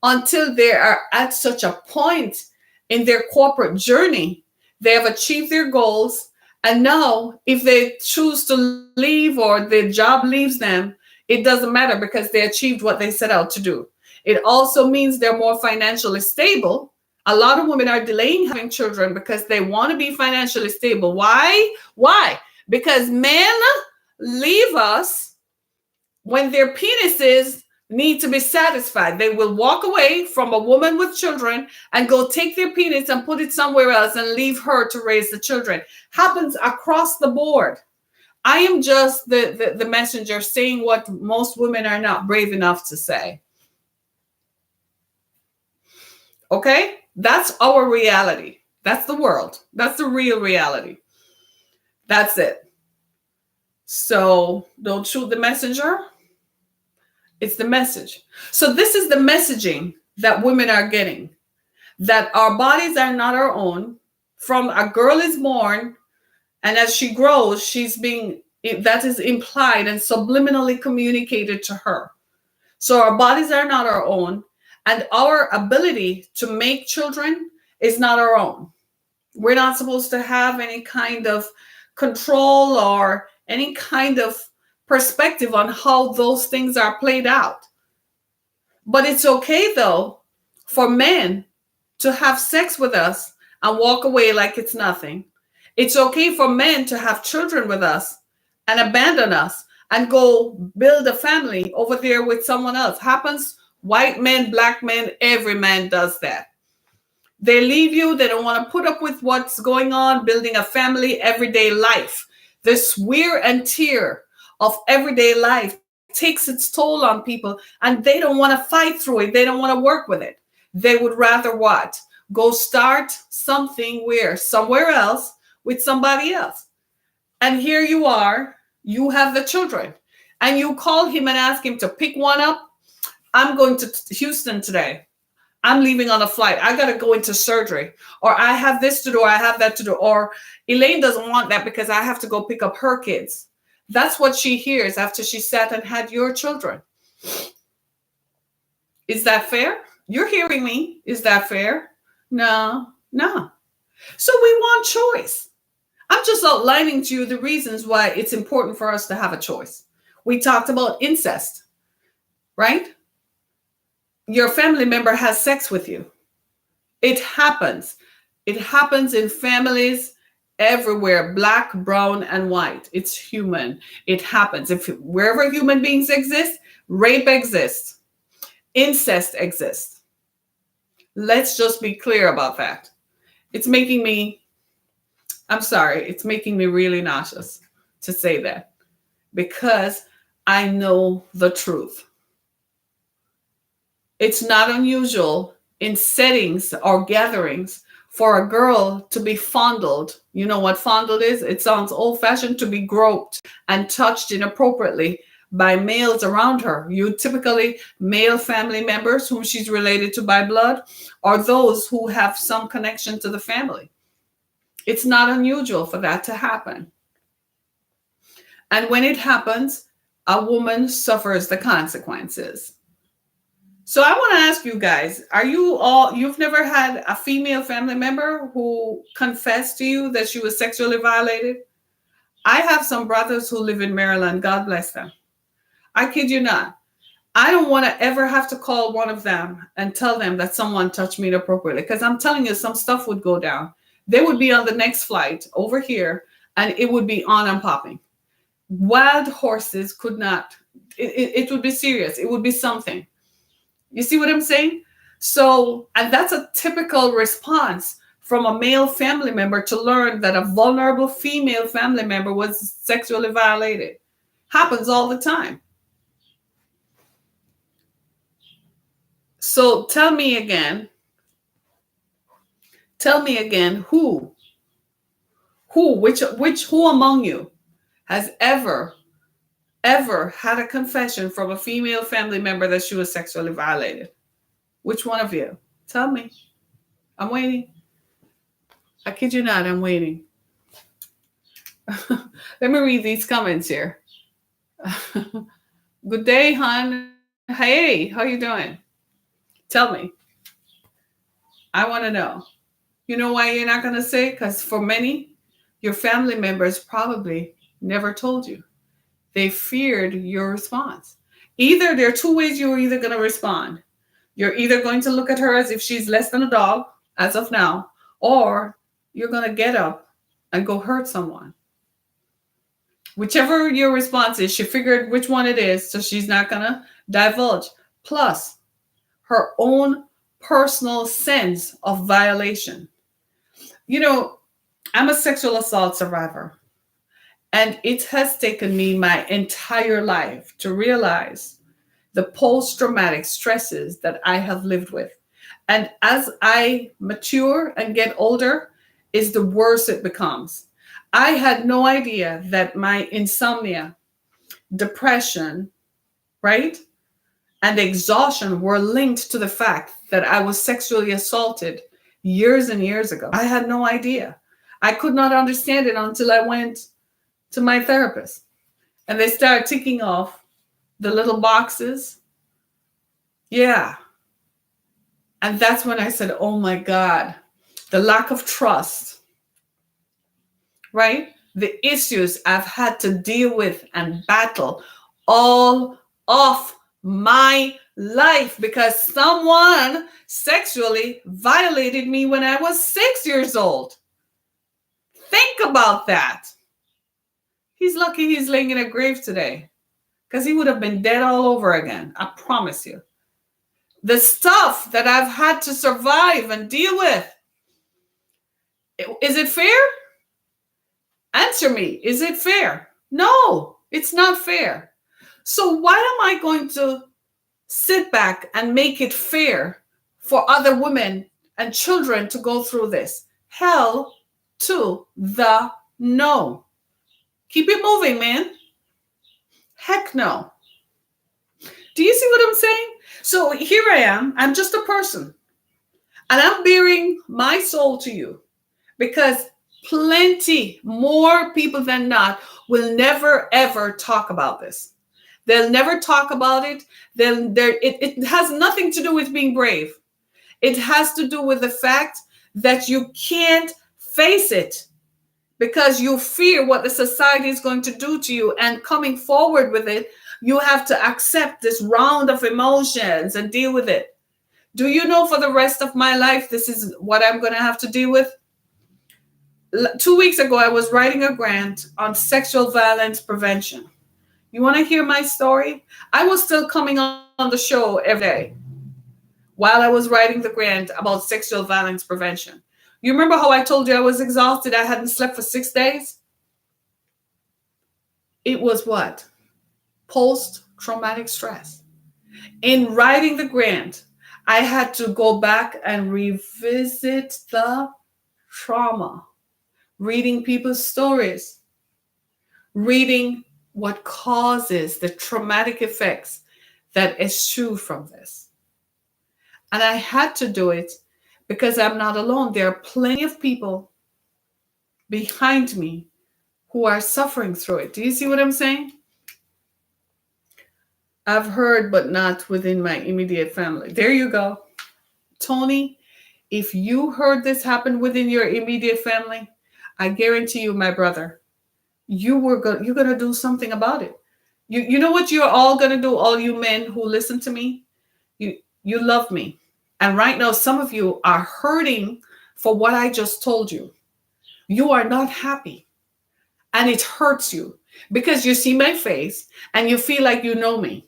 until they are at such a point in their corporate journey, they have achieved their goals. And now if they choose to leave or their job leaves them, it doesn't matter because they achieved what they set out to do. It also means they're more financially stable. A lot of women are delaying having children because they want to be financially stable. Why? Why? Because men leave us when their penises need to be satisfied. They will walk away from a woman with children and go take their penis and put it somewhere else and leave her to raise the children. Happens across the board. I am just the messenger saying what most women are not brave enough to say. Okay? That's our reality. That's the world. That's the real reality. That's it. So don't shoot the messenger. It's the message. So this is the messaging that women are getting, that our bodies are not our own. From a girl is born, and as she grows, that is implied and subliminally communicated to her. So our bodies are not our own, and our ability to make children is not our own. We're not supposed to have any kind of control or any kind of perspective on how those things are played out. But it's okay, though, for men to have sex with us and walk away like it's nothing. It's okay for men to have children with us and abandon us and go build a family over there with someone else. Happens White men, black men, every man does that. They leave you. They don't want to put up with what's going on, building a family, everyday life. This wear and tear of everyday life takes its toll on people, and they don't want to fight through it. They don't want to work with it. They would rather what? Go start something somewhere else with somebody else. And here you are, you have the children, and you call him and ask him to pick one up. I'm going to Houston today. I'm leaving on a flight. I got to go into surgery, or I have this to do, I have that to do, or Elaine doesn't want that because I have to go pick up her kids. That's what she hears after she sat and had your children. Is that fair? You're hearing me. Is that fair? No. So we want choice. I'm just outlining to you the reasons why it's important for us to have a choice. We talked about incest, right? Your family member has sex with you. It happens. It happens in families everywhere, black, brown, and white. It's human. It happens. Wherever human beings exist, rape exists. Incest exists. Let's just be clear about that. It's making me really nauseous to say that, because I know the truth. It's not unusual in settings or gatherings for a girl to be fondled. You know what fondled is? It sounds old-fashioned, to be groped and touched inappropriately by males around her. Typically male family members whom she's related to by blood, or those who have some connection to the family. It's not unusual for that to happen. And when it happens, a woman suffers the consequences. So I want to ask you guys, you've never had a female family member who confessed to you that she was sexually violated? I have some brothers who live in Maryland. God bless them. I kid you not. I don't want to ever have to call one of them and tell them that someone touched me inappropriately, because I'm telling you, some stuff would go down. They would be on the next flight over here, and it would be on and popping. Wild horses could not. It would be serious. It would be something. You see what I'm saying? So, and that's a typical response from a male family member to learn that a vulnerable female family member was sexually violated. Happens all the time. So tell me again, who among you has ever had a confession from a female family member that she was sexually violated? Which one of you? Tell me. I'm waiting. I kid you not, I'm waiting. Let me read these comments here. Good day, hon. Hey, how you doing? Tell me. I want to know. You know why you're not going to say? Because for many, your family members probably never told you. They feared your response. There are two ways you're either going to respond. You're either going to look at her as if she's less than a dog, as of now, or you're going to get up and go hurt someone. Whichever your response is, she figured which one it is, so she's not going to divulge. Plus, her own personal sense of violation. You know, I'm a sexual assault survivor. And it has taken me my entire life to realize the post-traumatic stresses that I have lived with. And as I mature and get older, is the worse it becomes. I had no idea that my insomnia, depression, right, and exhaustion were linked to the fact that I was sexually assaulted years and years ago. I had no idea. I could not understand it until I went to my therapist, and they started ticking off the little boxes. Yeah. And that's when I said, oh my God, the lack of trust, right? The issues I've had to deal with and battle all of my life because someone sexually violated me when I was 6 years old. Think about that. He's lucky he's laying in a grave today, because he would have been dead all over again. I promise you. The stuff that I've had to survive and deal with. Is it fair? Answer me. Is it fair? No, it's not fair. So why am I going to sit back and make it fair for other women and children to go through this? Hell to the no. Keep it moving, man. Heck no. Do you see what I'm saying? So here I am. I'm just a person. And I'm bearing my soul to you because plenty more people than not will never, ever talk about this. They'll never talk about it. It has nothing to do with being brave. It has to do with the fact that you can't face it because you fear what the society is going to do to you. And coming forward with it, you have to accept this round of emotions and deal with it. Do you know for the rest of my life, this is what I'm going to have to deal with? 2 weeks ago, I was writing a grant on sexual violence prevention. You want to hear my story? I was still coming on the show every day while I was writing the grant about sexual violence prevention. You remember how I told you I was exhausted? I hadn't slept for 6 days? It was what? Post-traumatic stress. In writing the grant, I had to go back and revisit the trauma, reading people's stories, reading what causes the traumatic effects that eschew from this. And I had to do it because I'm not alone. There are plenty of people behind me who are suffering through it. Do you see what I'm saying? I've heard, but not within my immediate family. There you go. Tony, if you heard this happen within your immediate family, I guarantee you, my brother, you're going to do something about it. You know what you're all going to do, all you men who listen to me? You love me. And right now, some of you are hurting for what I just told you. You are not happy. And it hurts you because you see my face and you feel like you know me.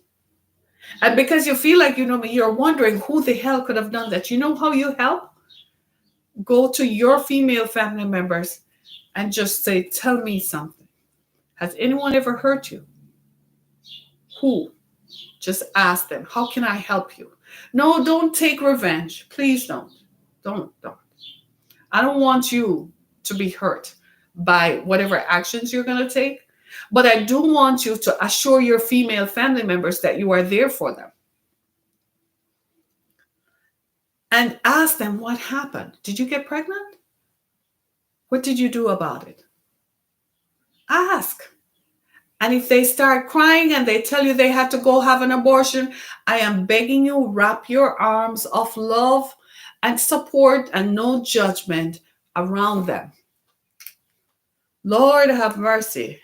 And because you feel like you know me, you're wondering who the hell could have done that. You know how you help? Go to your female family members and just say, tell me something. Has anyone ever hurt you? Who? Just ask them, how can I help you? No, don't take revenge. Please don't. Don't. I don't want you to be hurt by whatever actions you're going to take. But I do want you to assure your female family members that you are there for them. And ask them what happened. Did you get pregnant? What did you do about it? Ask. And if they start crying and they tell you they had to go have an abortion, I am begging you, wrap your arms of love and support and no judgment around them. Lord, have mercy.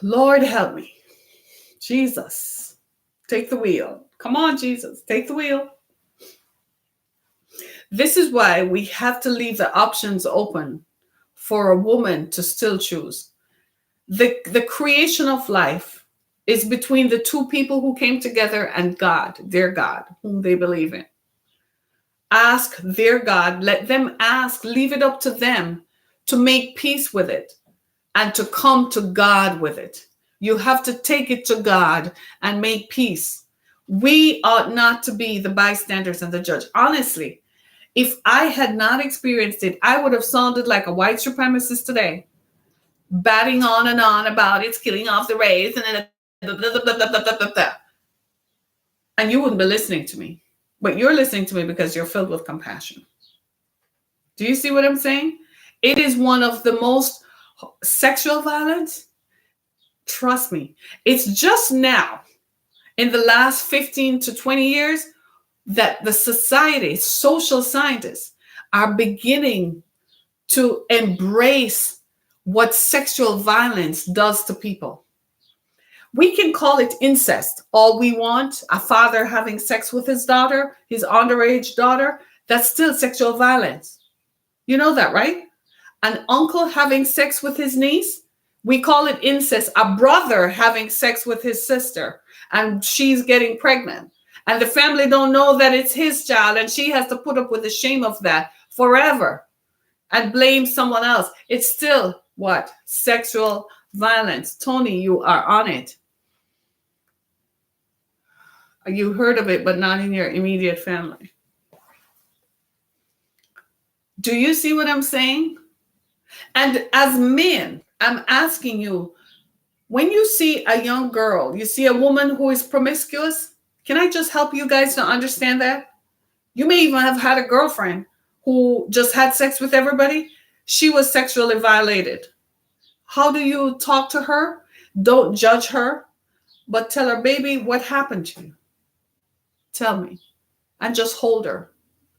Lord, help me. Jesus, take the wheel. Come on, Jesus, take the wheel. This is why we have to leave the options open for a woman to still choose. The creation of life is between the two people who came together and God, their God, whom they believe in. Ask their God, let them ask, leave it up to them to make peace with it and to come to God with it. You have to take it to God and make peace. We ought not to be the bystanders and the judge. Honestly, if I had not experienced it, I would have sounded like a white supremacist today, batting on and on about it's killing off the race and and you wouldn't be listening to me. But you're listening to me because you're filled with compassion. Do you see what I'm saying? It is one of the most sexual violence. Trust me. It's just now, in the last 15 to 20 years, that the society, social scientists, are beginning to embrace what sexual violence does to people. We can call it incest all we want. A father having sex with his daughter, his underage daughter, that's still sexual violence. You know that, right? An uncle having sex with his niece, We call it incest. A brother having sex with his sister and she's getting pregnant. And the family don't know that it's his child and she has to put up with the shame of that forever and blame someone else. It's still what? Sexual violence. Tony, you are on it. You heard of it, but not in your immediate family. Do you see what I'm saying? And as men, I'm asking you, when you see a young girl, you see a woman who is promiscuous, can I just help you guys to understand that? You may even have had a girlfriend who just had sex with everybody. She was sexually violated. How do you talk to her? Don't judge her, but tell her, baby, what happened to you? Tell me. And just hold her.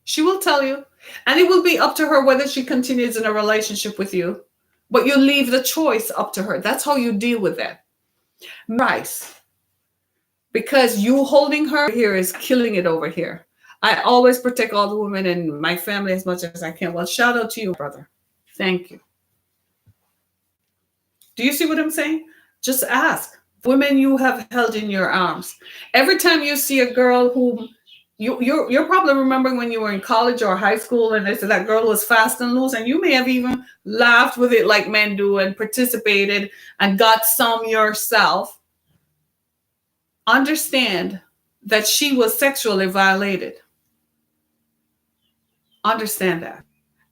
She will tell you. And it will be up to her whether she continues in a relationship with you. But you leave the choice up to her. That's how you deal with that. Rice. Because you holding her here is killing it over here. I always protect all the women in my family as much as I can. Well, shout out to you, brother. Thank you. Do you see what I'm saying? Just ask. Women you have held in your arms. Every time you see a girl who you're probably remembering when you were in college or high school and they said that girl was fast and loose, and you may have even laughed with it like men do and participated and got some yourself. Understand that she was sexually violated. Understand that.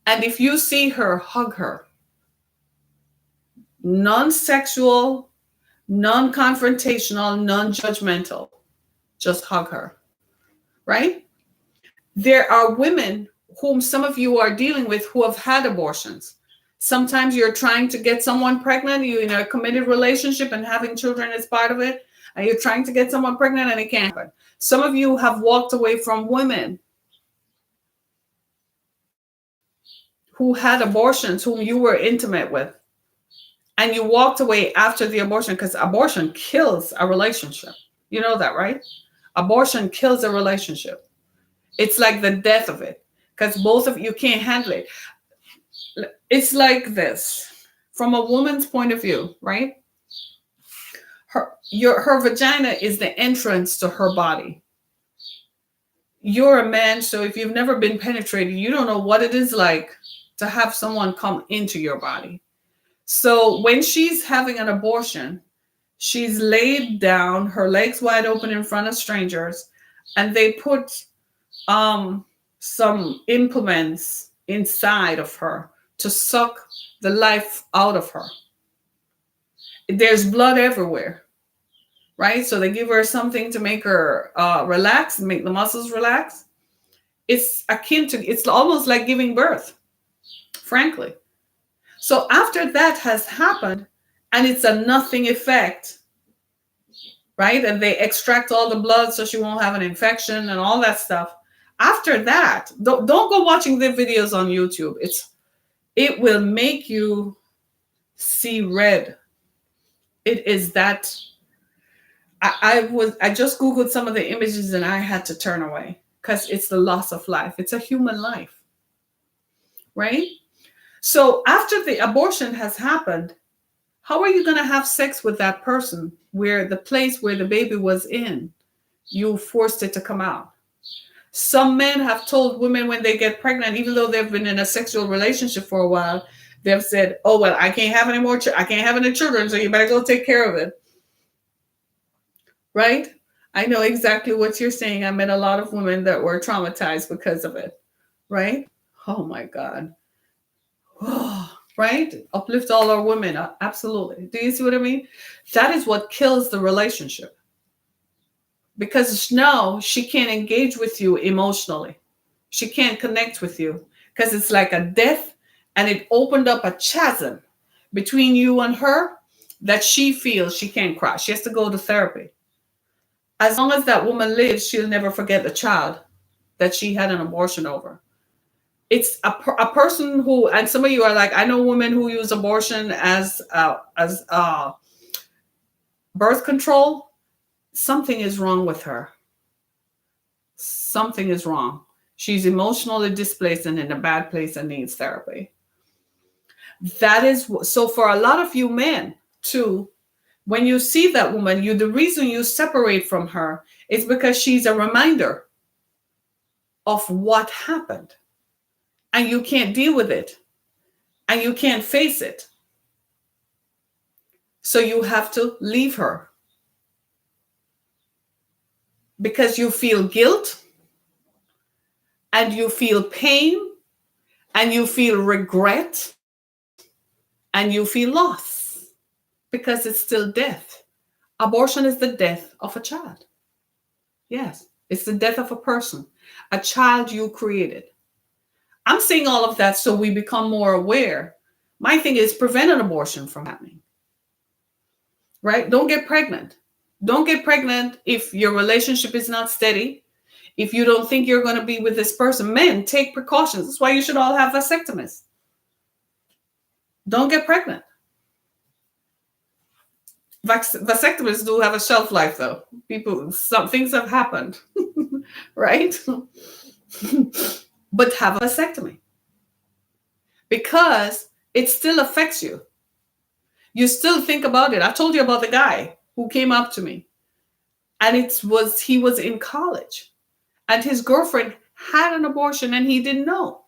And if you see her, hug her. Non-sexual, non-confrontational, non-judgmental. Just hug her. Right? There are women whom some of you are dealing with who have had abortions. Sometimes you're trying to get someone pregnant, you're in a committed relationship and having children is part of it, and you're trying to get someone pregnant and it can't happen. Some of you have walked away from women who had abortions, whom you were intimate with, and you walked away after the abortion because abortion kills a relationship. You know that, right? Abortion kills a relationship. It's like the death of it because both of you can't handle it. It's like this from a woman's point of view, right? Her vagina is the entrance to her body. You're a man, so if you've never been penetrated, you don't know what it is like to have someone come into your body. So when she's having an abortion, she's laid down, her legs wide open in front of strangers, and they put some implements inside of her to suck the life out of her. There's blood everywhere, right? So they give her something to make her relax, make the muscles relax. It's it's almost like giving birth, frankly. So after that has happened, and it's a nothing effect, right? And they extract all the blood so she won't have an infection and all that stuff. After that, don't go watching the videos on YouTube. It will make you see red. It is that. I just Googled some of the images and I had to turn away because it's the loss of life. It's a human life, right? So after the abortion has happened, how are you going to have sex with that person where the place where the baby was in, you forced it to come out? Some men have told women when they get pregnant, even though they've been in a sexual relationship for a while, they've said, oh, well, I can't have any more. I can't have any children, so you better go take care of it. Right? I know exactly what you're saying. I met a lot of women that were traumatized because of it. Right? Oh, my God. Right? Uplift all our women. Absolutely. Do you see what I mean? That is what kills the relationship. Because now she can't engage with you emotionally. She can't connect with you because it's like a death, and it opened up a chasm between you and her that she feels she can't cross. She has to go to therapy. As long as that woman lives, she'll never forget the child that she had an abortion over. It's a person who, and some of you are like, I know women who use abortion as birth control. Something is wrong with her. Something is wrong. She's emotionally displaced and in a bad place and needs therapy. That is so for a lot of you men too, when you see that woman, the reason you separate from her is because she's a reminder of what happened. And you can't deal with it. And you can't face it. So you have to leave her. Because you feel guilt, and you feel pain, and you feel regret, and you feel loss. Because it's still death. Abortion is the death of a child. Yes, it's the death of a person, a child you created. I'm saying all of that so we become more aware. My thing is prevent an abortion from happening. Right? Don't get pregnant. Don't get pregnant if your relationship is not steady. If you don't think you're going to be with this person. Men, take precautions. That's why you should all have vasectomies. Don't get pregnant. Vasectomies do have a shelf life, though. Some things have happened, right? But have a vasectomy because it still affects you. You still think about it. I told you about the guy who came up to me, and he was in college, and his girlfriend had an abortion, and he didn't know.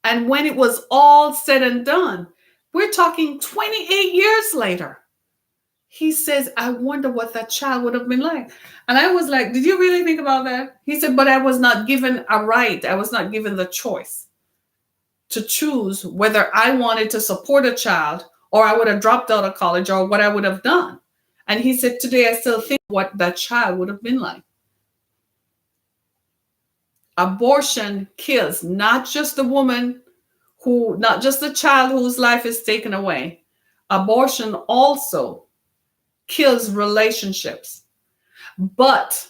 And when it was all said and done, we're talking 28 years later. He says, I wonder what that child would have been like. And I was like, did you really think about that? He said, but I was not given a right. I was not given the choice to choose whether I wanted to support a child or I would have dropped out of college or what I would have done. And he said, today I still think what that child would have been like. Abortion kills not just the woman not just the child whose life is taken away. Abortion also kills relationships. But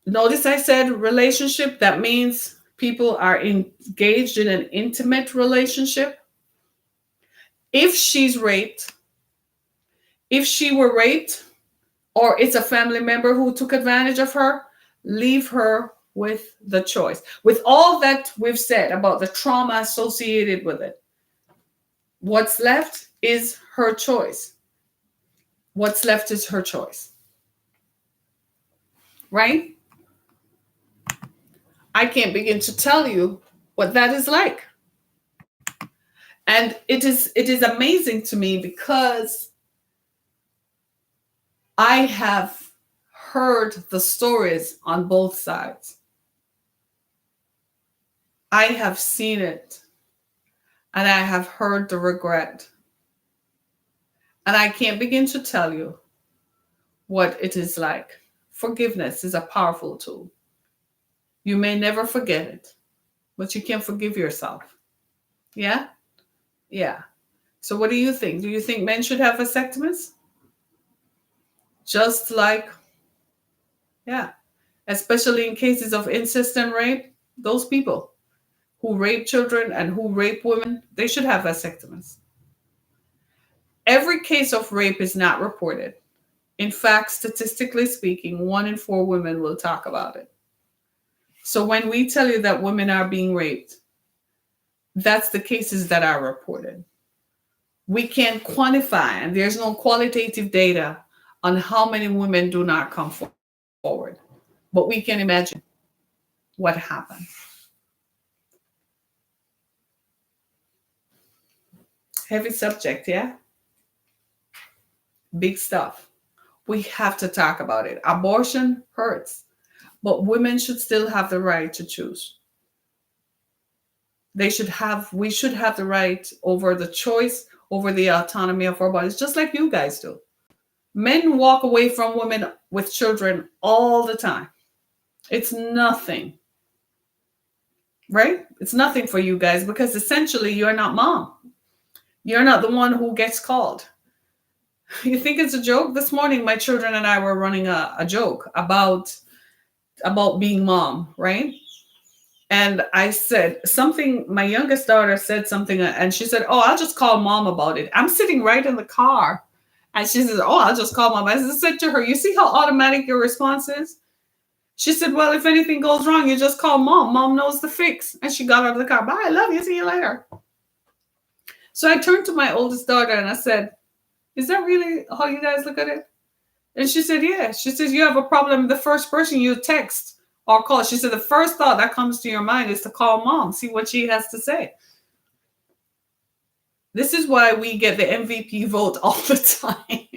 notice I said relationship, that means people are engaged in an intimate relationship. If she's raped, if she were raped, or it's a family member who took advantage of her, leave her with the choice. With all that we've said about the trauma associated with it, what's left is her choice. What's left is her choice. Right? I can't begin to tell you what that is like. And it is amazing to me because I have heard the stories on both sides. I have seen it, and I have heard the regret. And I can't begin to tell you what it is like. Forgiveness is a powerful tool. You may never forget it, but you can forgive yourself. Yeah? Yeah. So what do you think? Do you think men should have vasectomies? Just like, yeah, especially in cases of incest and rape, those people who rape children and who rape women, they should have vasectomies. Every case of rape is not reported. In fact, statistically speaking, 1 in 4 women will talk about it. So when we tell you that women are being raped, that's the cases that are reported. We can't quantify, and there's no qualitative data on how many women do not come forward. But we can imagine what happened. Heavy subject, yeah? Big stuff. We have to talk about it. Abortion hurts, but women should still have the right to choose. We should have the right over the choice, over the autonomy of our bodies, just like you guys do. Men walk away from women with children all the time. It's nothing, right? It's nothing for you guys because essentially you're not mom. You're not the one who gets called. You think it's a joke? This morning, my children and I were running a joke about being mom, right? And I said something, my youngest daughter said something, and she said, oh, I'll just call mom about it. I'm sitting right in the car. And she says, oh, I'll just call mom. I said to her, you see how automatic your response is? She said, well, if anything goes wrong, you just call mom. Mom knows the fix. And she got out of the car. Bye, I love you. See you later. So I turned to my oldest daughter and I said, is that really how you guys look at it? And she said, yeah. She says, you have a problem. The first person you text or call, she said, the first thought that comes to your mind is to call mom, see what she has to say. This is why we get the MVP vote all the time.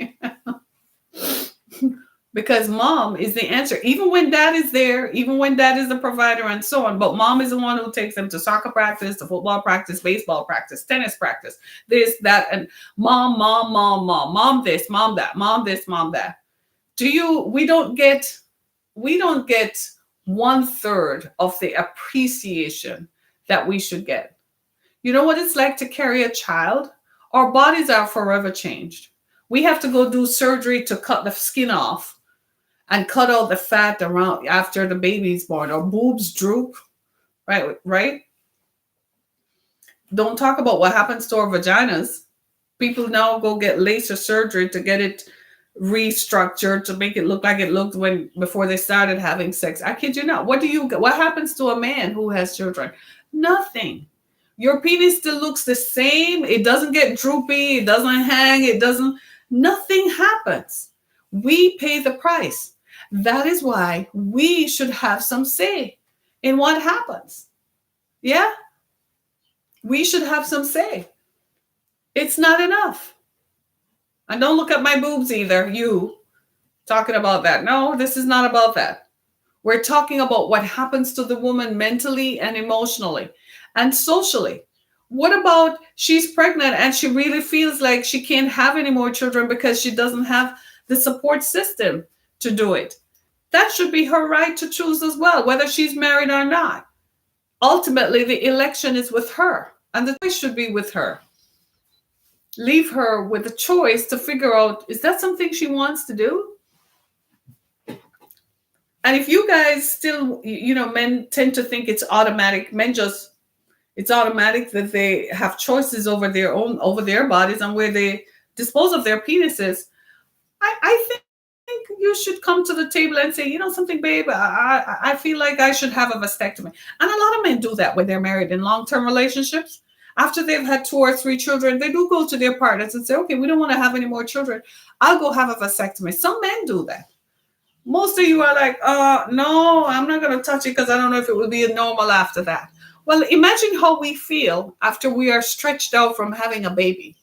Because mom is the answer, even when dad is there, even when dad is the provider and so on. But mom is the one who takes them to soccer practice, to football practice, baseball practice, tennis practice, this, that, and mom this, mom that, mom this, mom that. We don't get 1/3 of the appreciation that we should get. You know what it's like to carry a child? Our bodies are forever changed. We have to go do surgery to cut the skin off and cut out the fat around after the baby's born. Our boobs droop, right? Don't talk about what happens to our vaginas. People now go get laser surgery to get it restructured to make it look like it looked before they started having sex. I kid you not. What happens to a man who has children? Nothing. Your penis still looks the same. It doesn't get droopy. It doesn't hang. Nothing happens. We pay the price. That is why we should have some say in what happens. Yeah? We should have some say. It's not enough. And don't look at my boobs either, you talking about that. No, this is not about that. We're talking about what happens to the woman mentally and emotionally and socially. What about she's pregnant and she really feels like she can't have any more children because she doesn't have the support system to do it? That should be her right to choose as well, whether she's married or not. Ultimately, the election is with her and the choice should be with her. Leave her with a choice to figure out, is that something she wants to do? And if you guys still, men tend to think it's automatic. It's automatic that they have choices over their bodies and where they dispose of their penises. I think you should come to the table and say, something, babe, I feel like I should have a vasectomy. And a lot of men do that when they're married in long-term relationships. After they've had 2 or 3 children, they do go to their partners and say, okay, we don't want to have any more children. I'll go have a vasectomy. Some men do that. Most of you are like, no, I'm not going to touch it because I don't know if it will be normal after that. Well, imagine how we feel after we are stretched out from having a baby.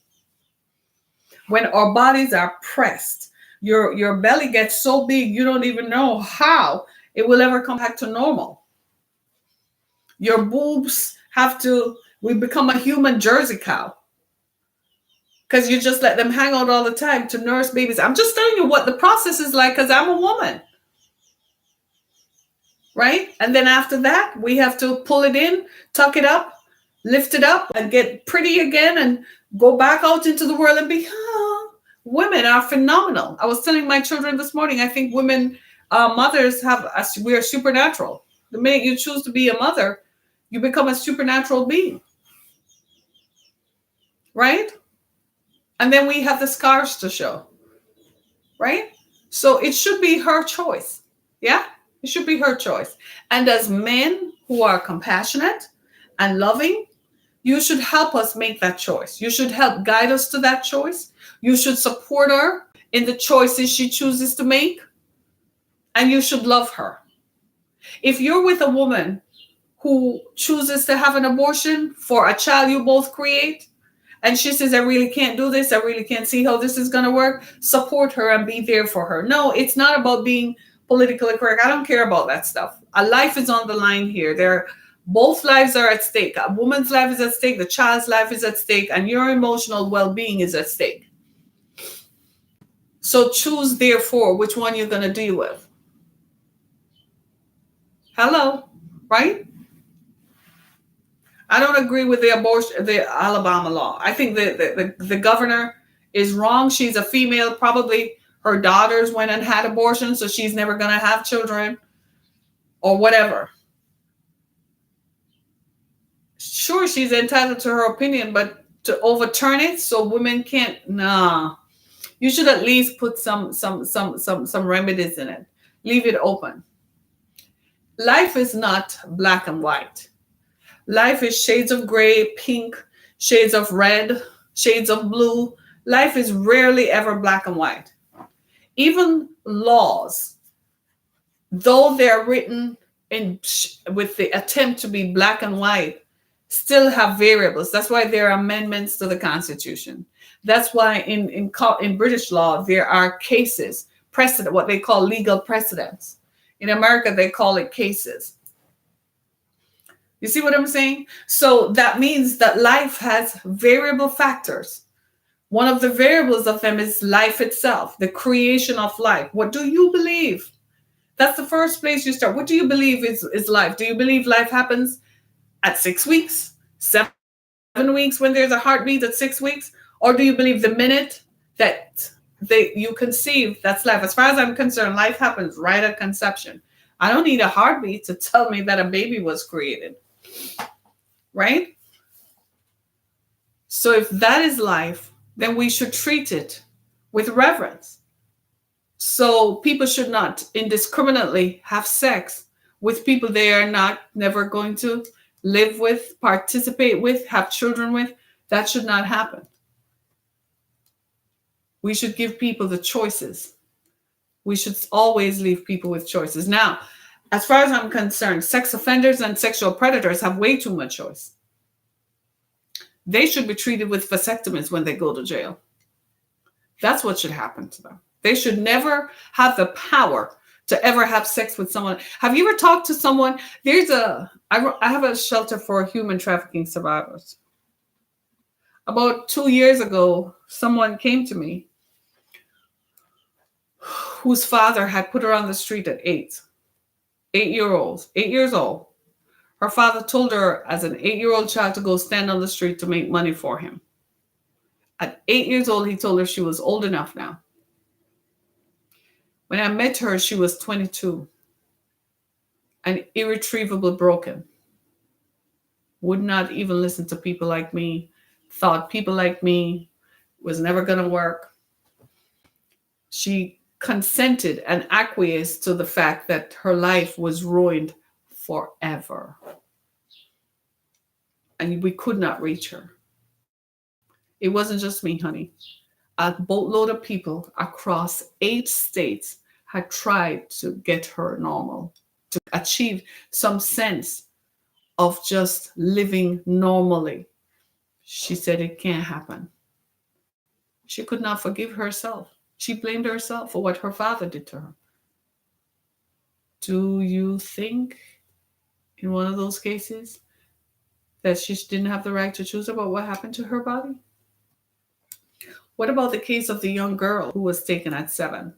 When our bodies are pressed, your belly gets so big, you don't even know how it will ever come back to normal. Your boobs we become a human Jersey cow because you just let them hang out all the time to nurse babies. I'm just telling you what the process is like because I'm a woman. Right? And then after that, we have to pull it in, tuck it up, lift it up, and get pretty again and go back out into the world and be, women are phenomenal. I was telling my children this morning, I think women, mothers we are supernatural. The minute you choose to be a mother, you become a supernatural being. Right? And then we have the scars to show. Right? So it should be her choice. Yeah? It should be her choice. And as men who are compassionate and loving, you should help us make that choice. You should help guide us to that choice. You should support her in the choices she chooses to make. And you should love her. If you're with a woman who chooses to have an abortion for a child you both create, and she says, I really can't do this, I really can't see how this is going to work, support her and be there for her. No, it's not about being politically correct. I don't care about that stuff. A life is on the line here. Both lives are at stake. A woman's life is at stake, the child's life is at stake, and your emotional well-being is at stake. So choose, therefore, which one you're going to deal with. Hello, right? I don't agree with the Alabama law. I think the governor is wrong. She's a female. Probably her daughters went and had abortions, so she's never going to have children or whatever. Sure, she's entitled to her opinion, but to overturn it so women can't, nah. You should at least put some remedies in it. Leave it open. Life is not black and white. Life is shades of gray, pink, shades of red, shades of blue. Life is rarely ever black and white. Even laws, though they're written with the attempt to be black and white, still have variables. That's why there are amendments to the Constitution. That's why in British law there are cases, precedent, what they call legal precedents. In America they call it cases. You see what I'm saying? So that means that life has variable factors. One of the variables of them is life itself, the creation of life. What do you believe? That's the first place you start. What do you believe is life? Do you believe life happens at 6 weeks, 7 weeks when there's a heartbeat at 6 weeks? Or do you believe the minute that you conceive, that's life? As far as I'm concerned, life happens right at conception. I don't need a heartbeat to tell me that a baby was created. Right? So if that is life, then we should treat it with reverence. So people should not indiscriminately have sex with people they are never going to live with, participate with, have children with. That should not happen. We should give people the choices. We should always leave people with choices. Now, as far as I'm concerned, sex offenders and sexual predators have way too much choice. They should be treated with vasectomies when they go to jail. That's what should happen to them. They should never have the power to ever have sex with someone. Have you ever talked to someone? I have a shelter for human trafficking survivors. About 2 years ago, someone came to me whose father had put her on the street at 8 years old. Her father told her as an 8-year-old child to go stand on the street to make money for him. At 8 years old, he told her she was old enough now. When I met her, she was 22 and irretrievably broken. Would not even listen to people like me, thought people like me was never going to work. She consented and acquiesced to the fact that her life was ruined forever. And we could not reach her. It wasn't just me, honey. A boatload of people across 8 states had tried to get her normal, to achieve some sense of just living normally. She said it can't happen. She could not forgive herself. She blamed herself for what her father did to her. Do you think in one of those cases that she didn't have the right to choose about what happened to her body? What about the case of the young girl who was taken at 7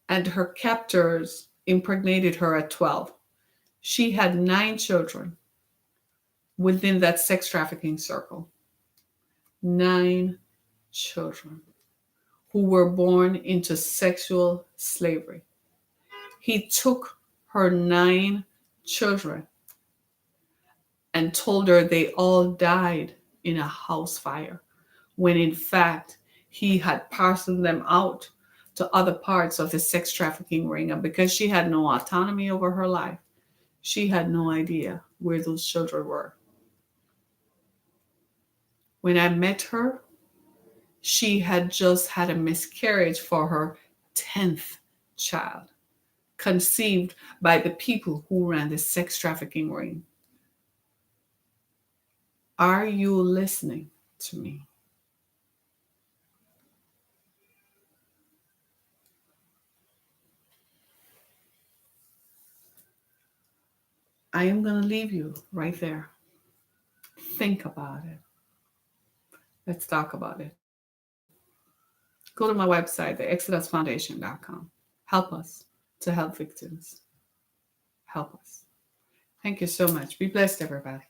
and her captors impregnated her at 12? She had 9 children within that sex trafficking circle. 9 children who were born into sexual slavery. He took her 9 children and told her they all died in a house fire, when in fact he had parceled them out to other parts of the sex trafficking ring. And because she had no autonomy over her life, she had no idea where those children were. When I met her, she had just had a miscarriage for her 10th child, conceived by the people who ran the sex trafficking ring. Are you listening to me? I am going to leave you right there. Think about it. Let's talk about it. Go to my website, theexodusfoundation.com. Help us to help victims. Help us. Thank you so much. Be blessed, everybody.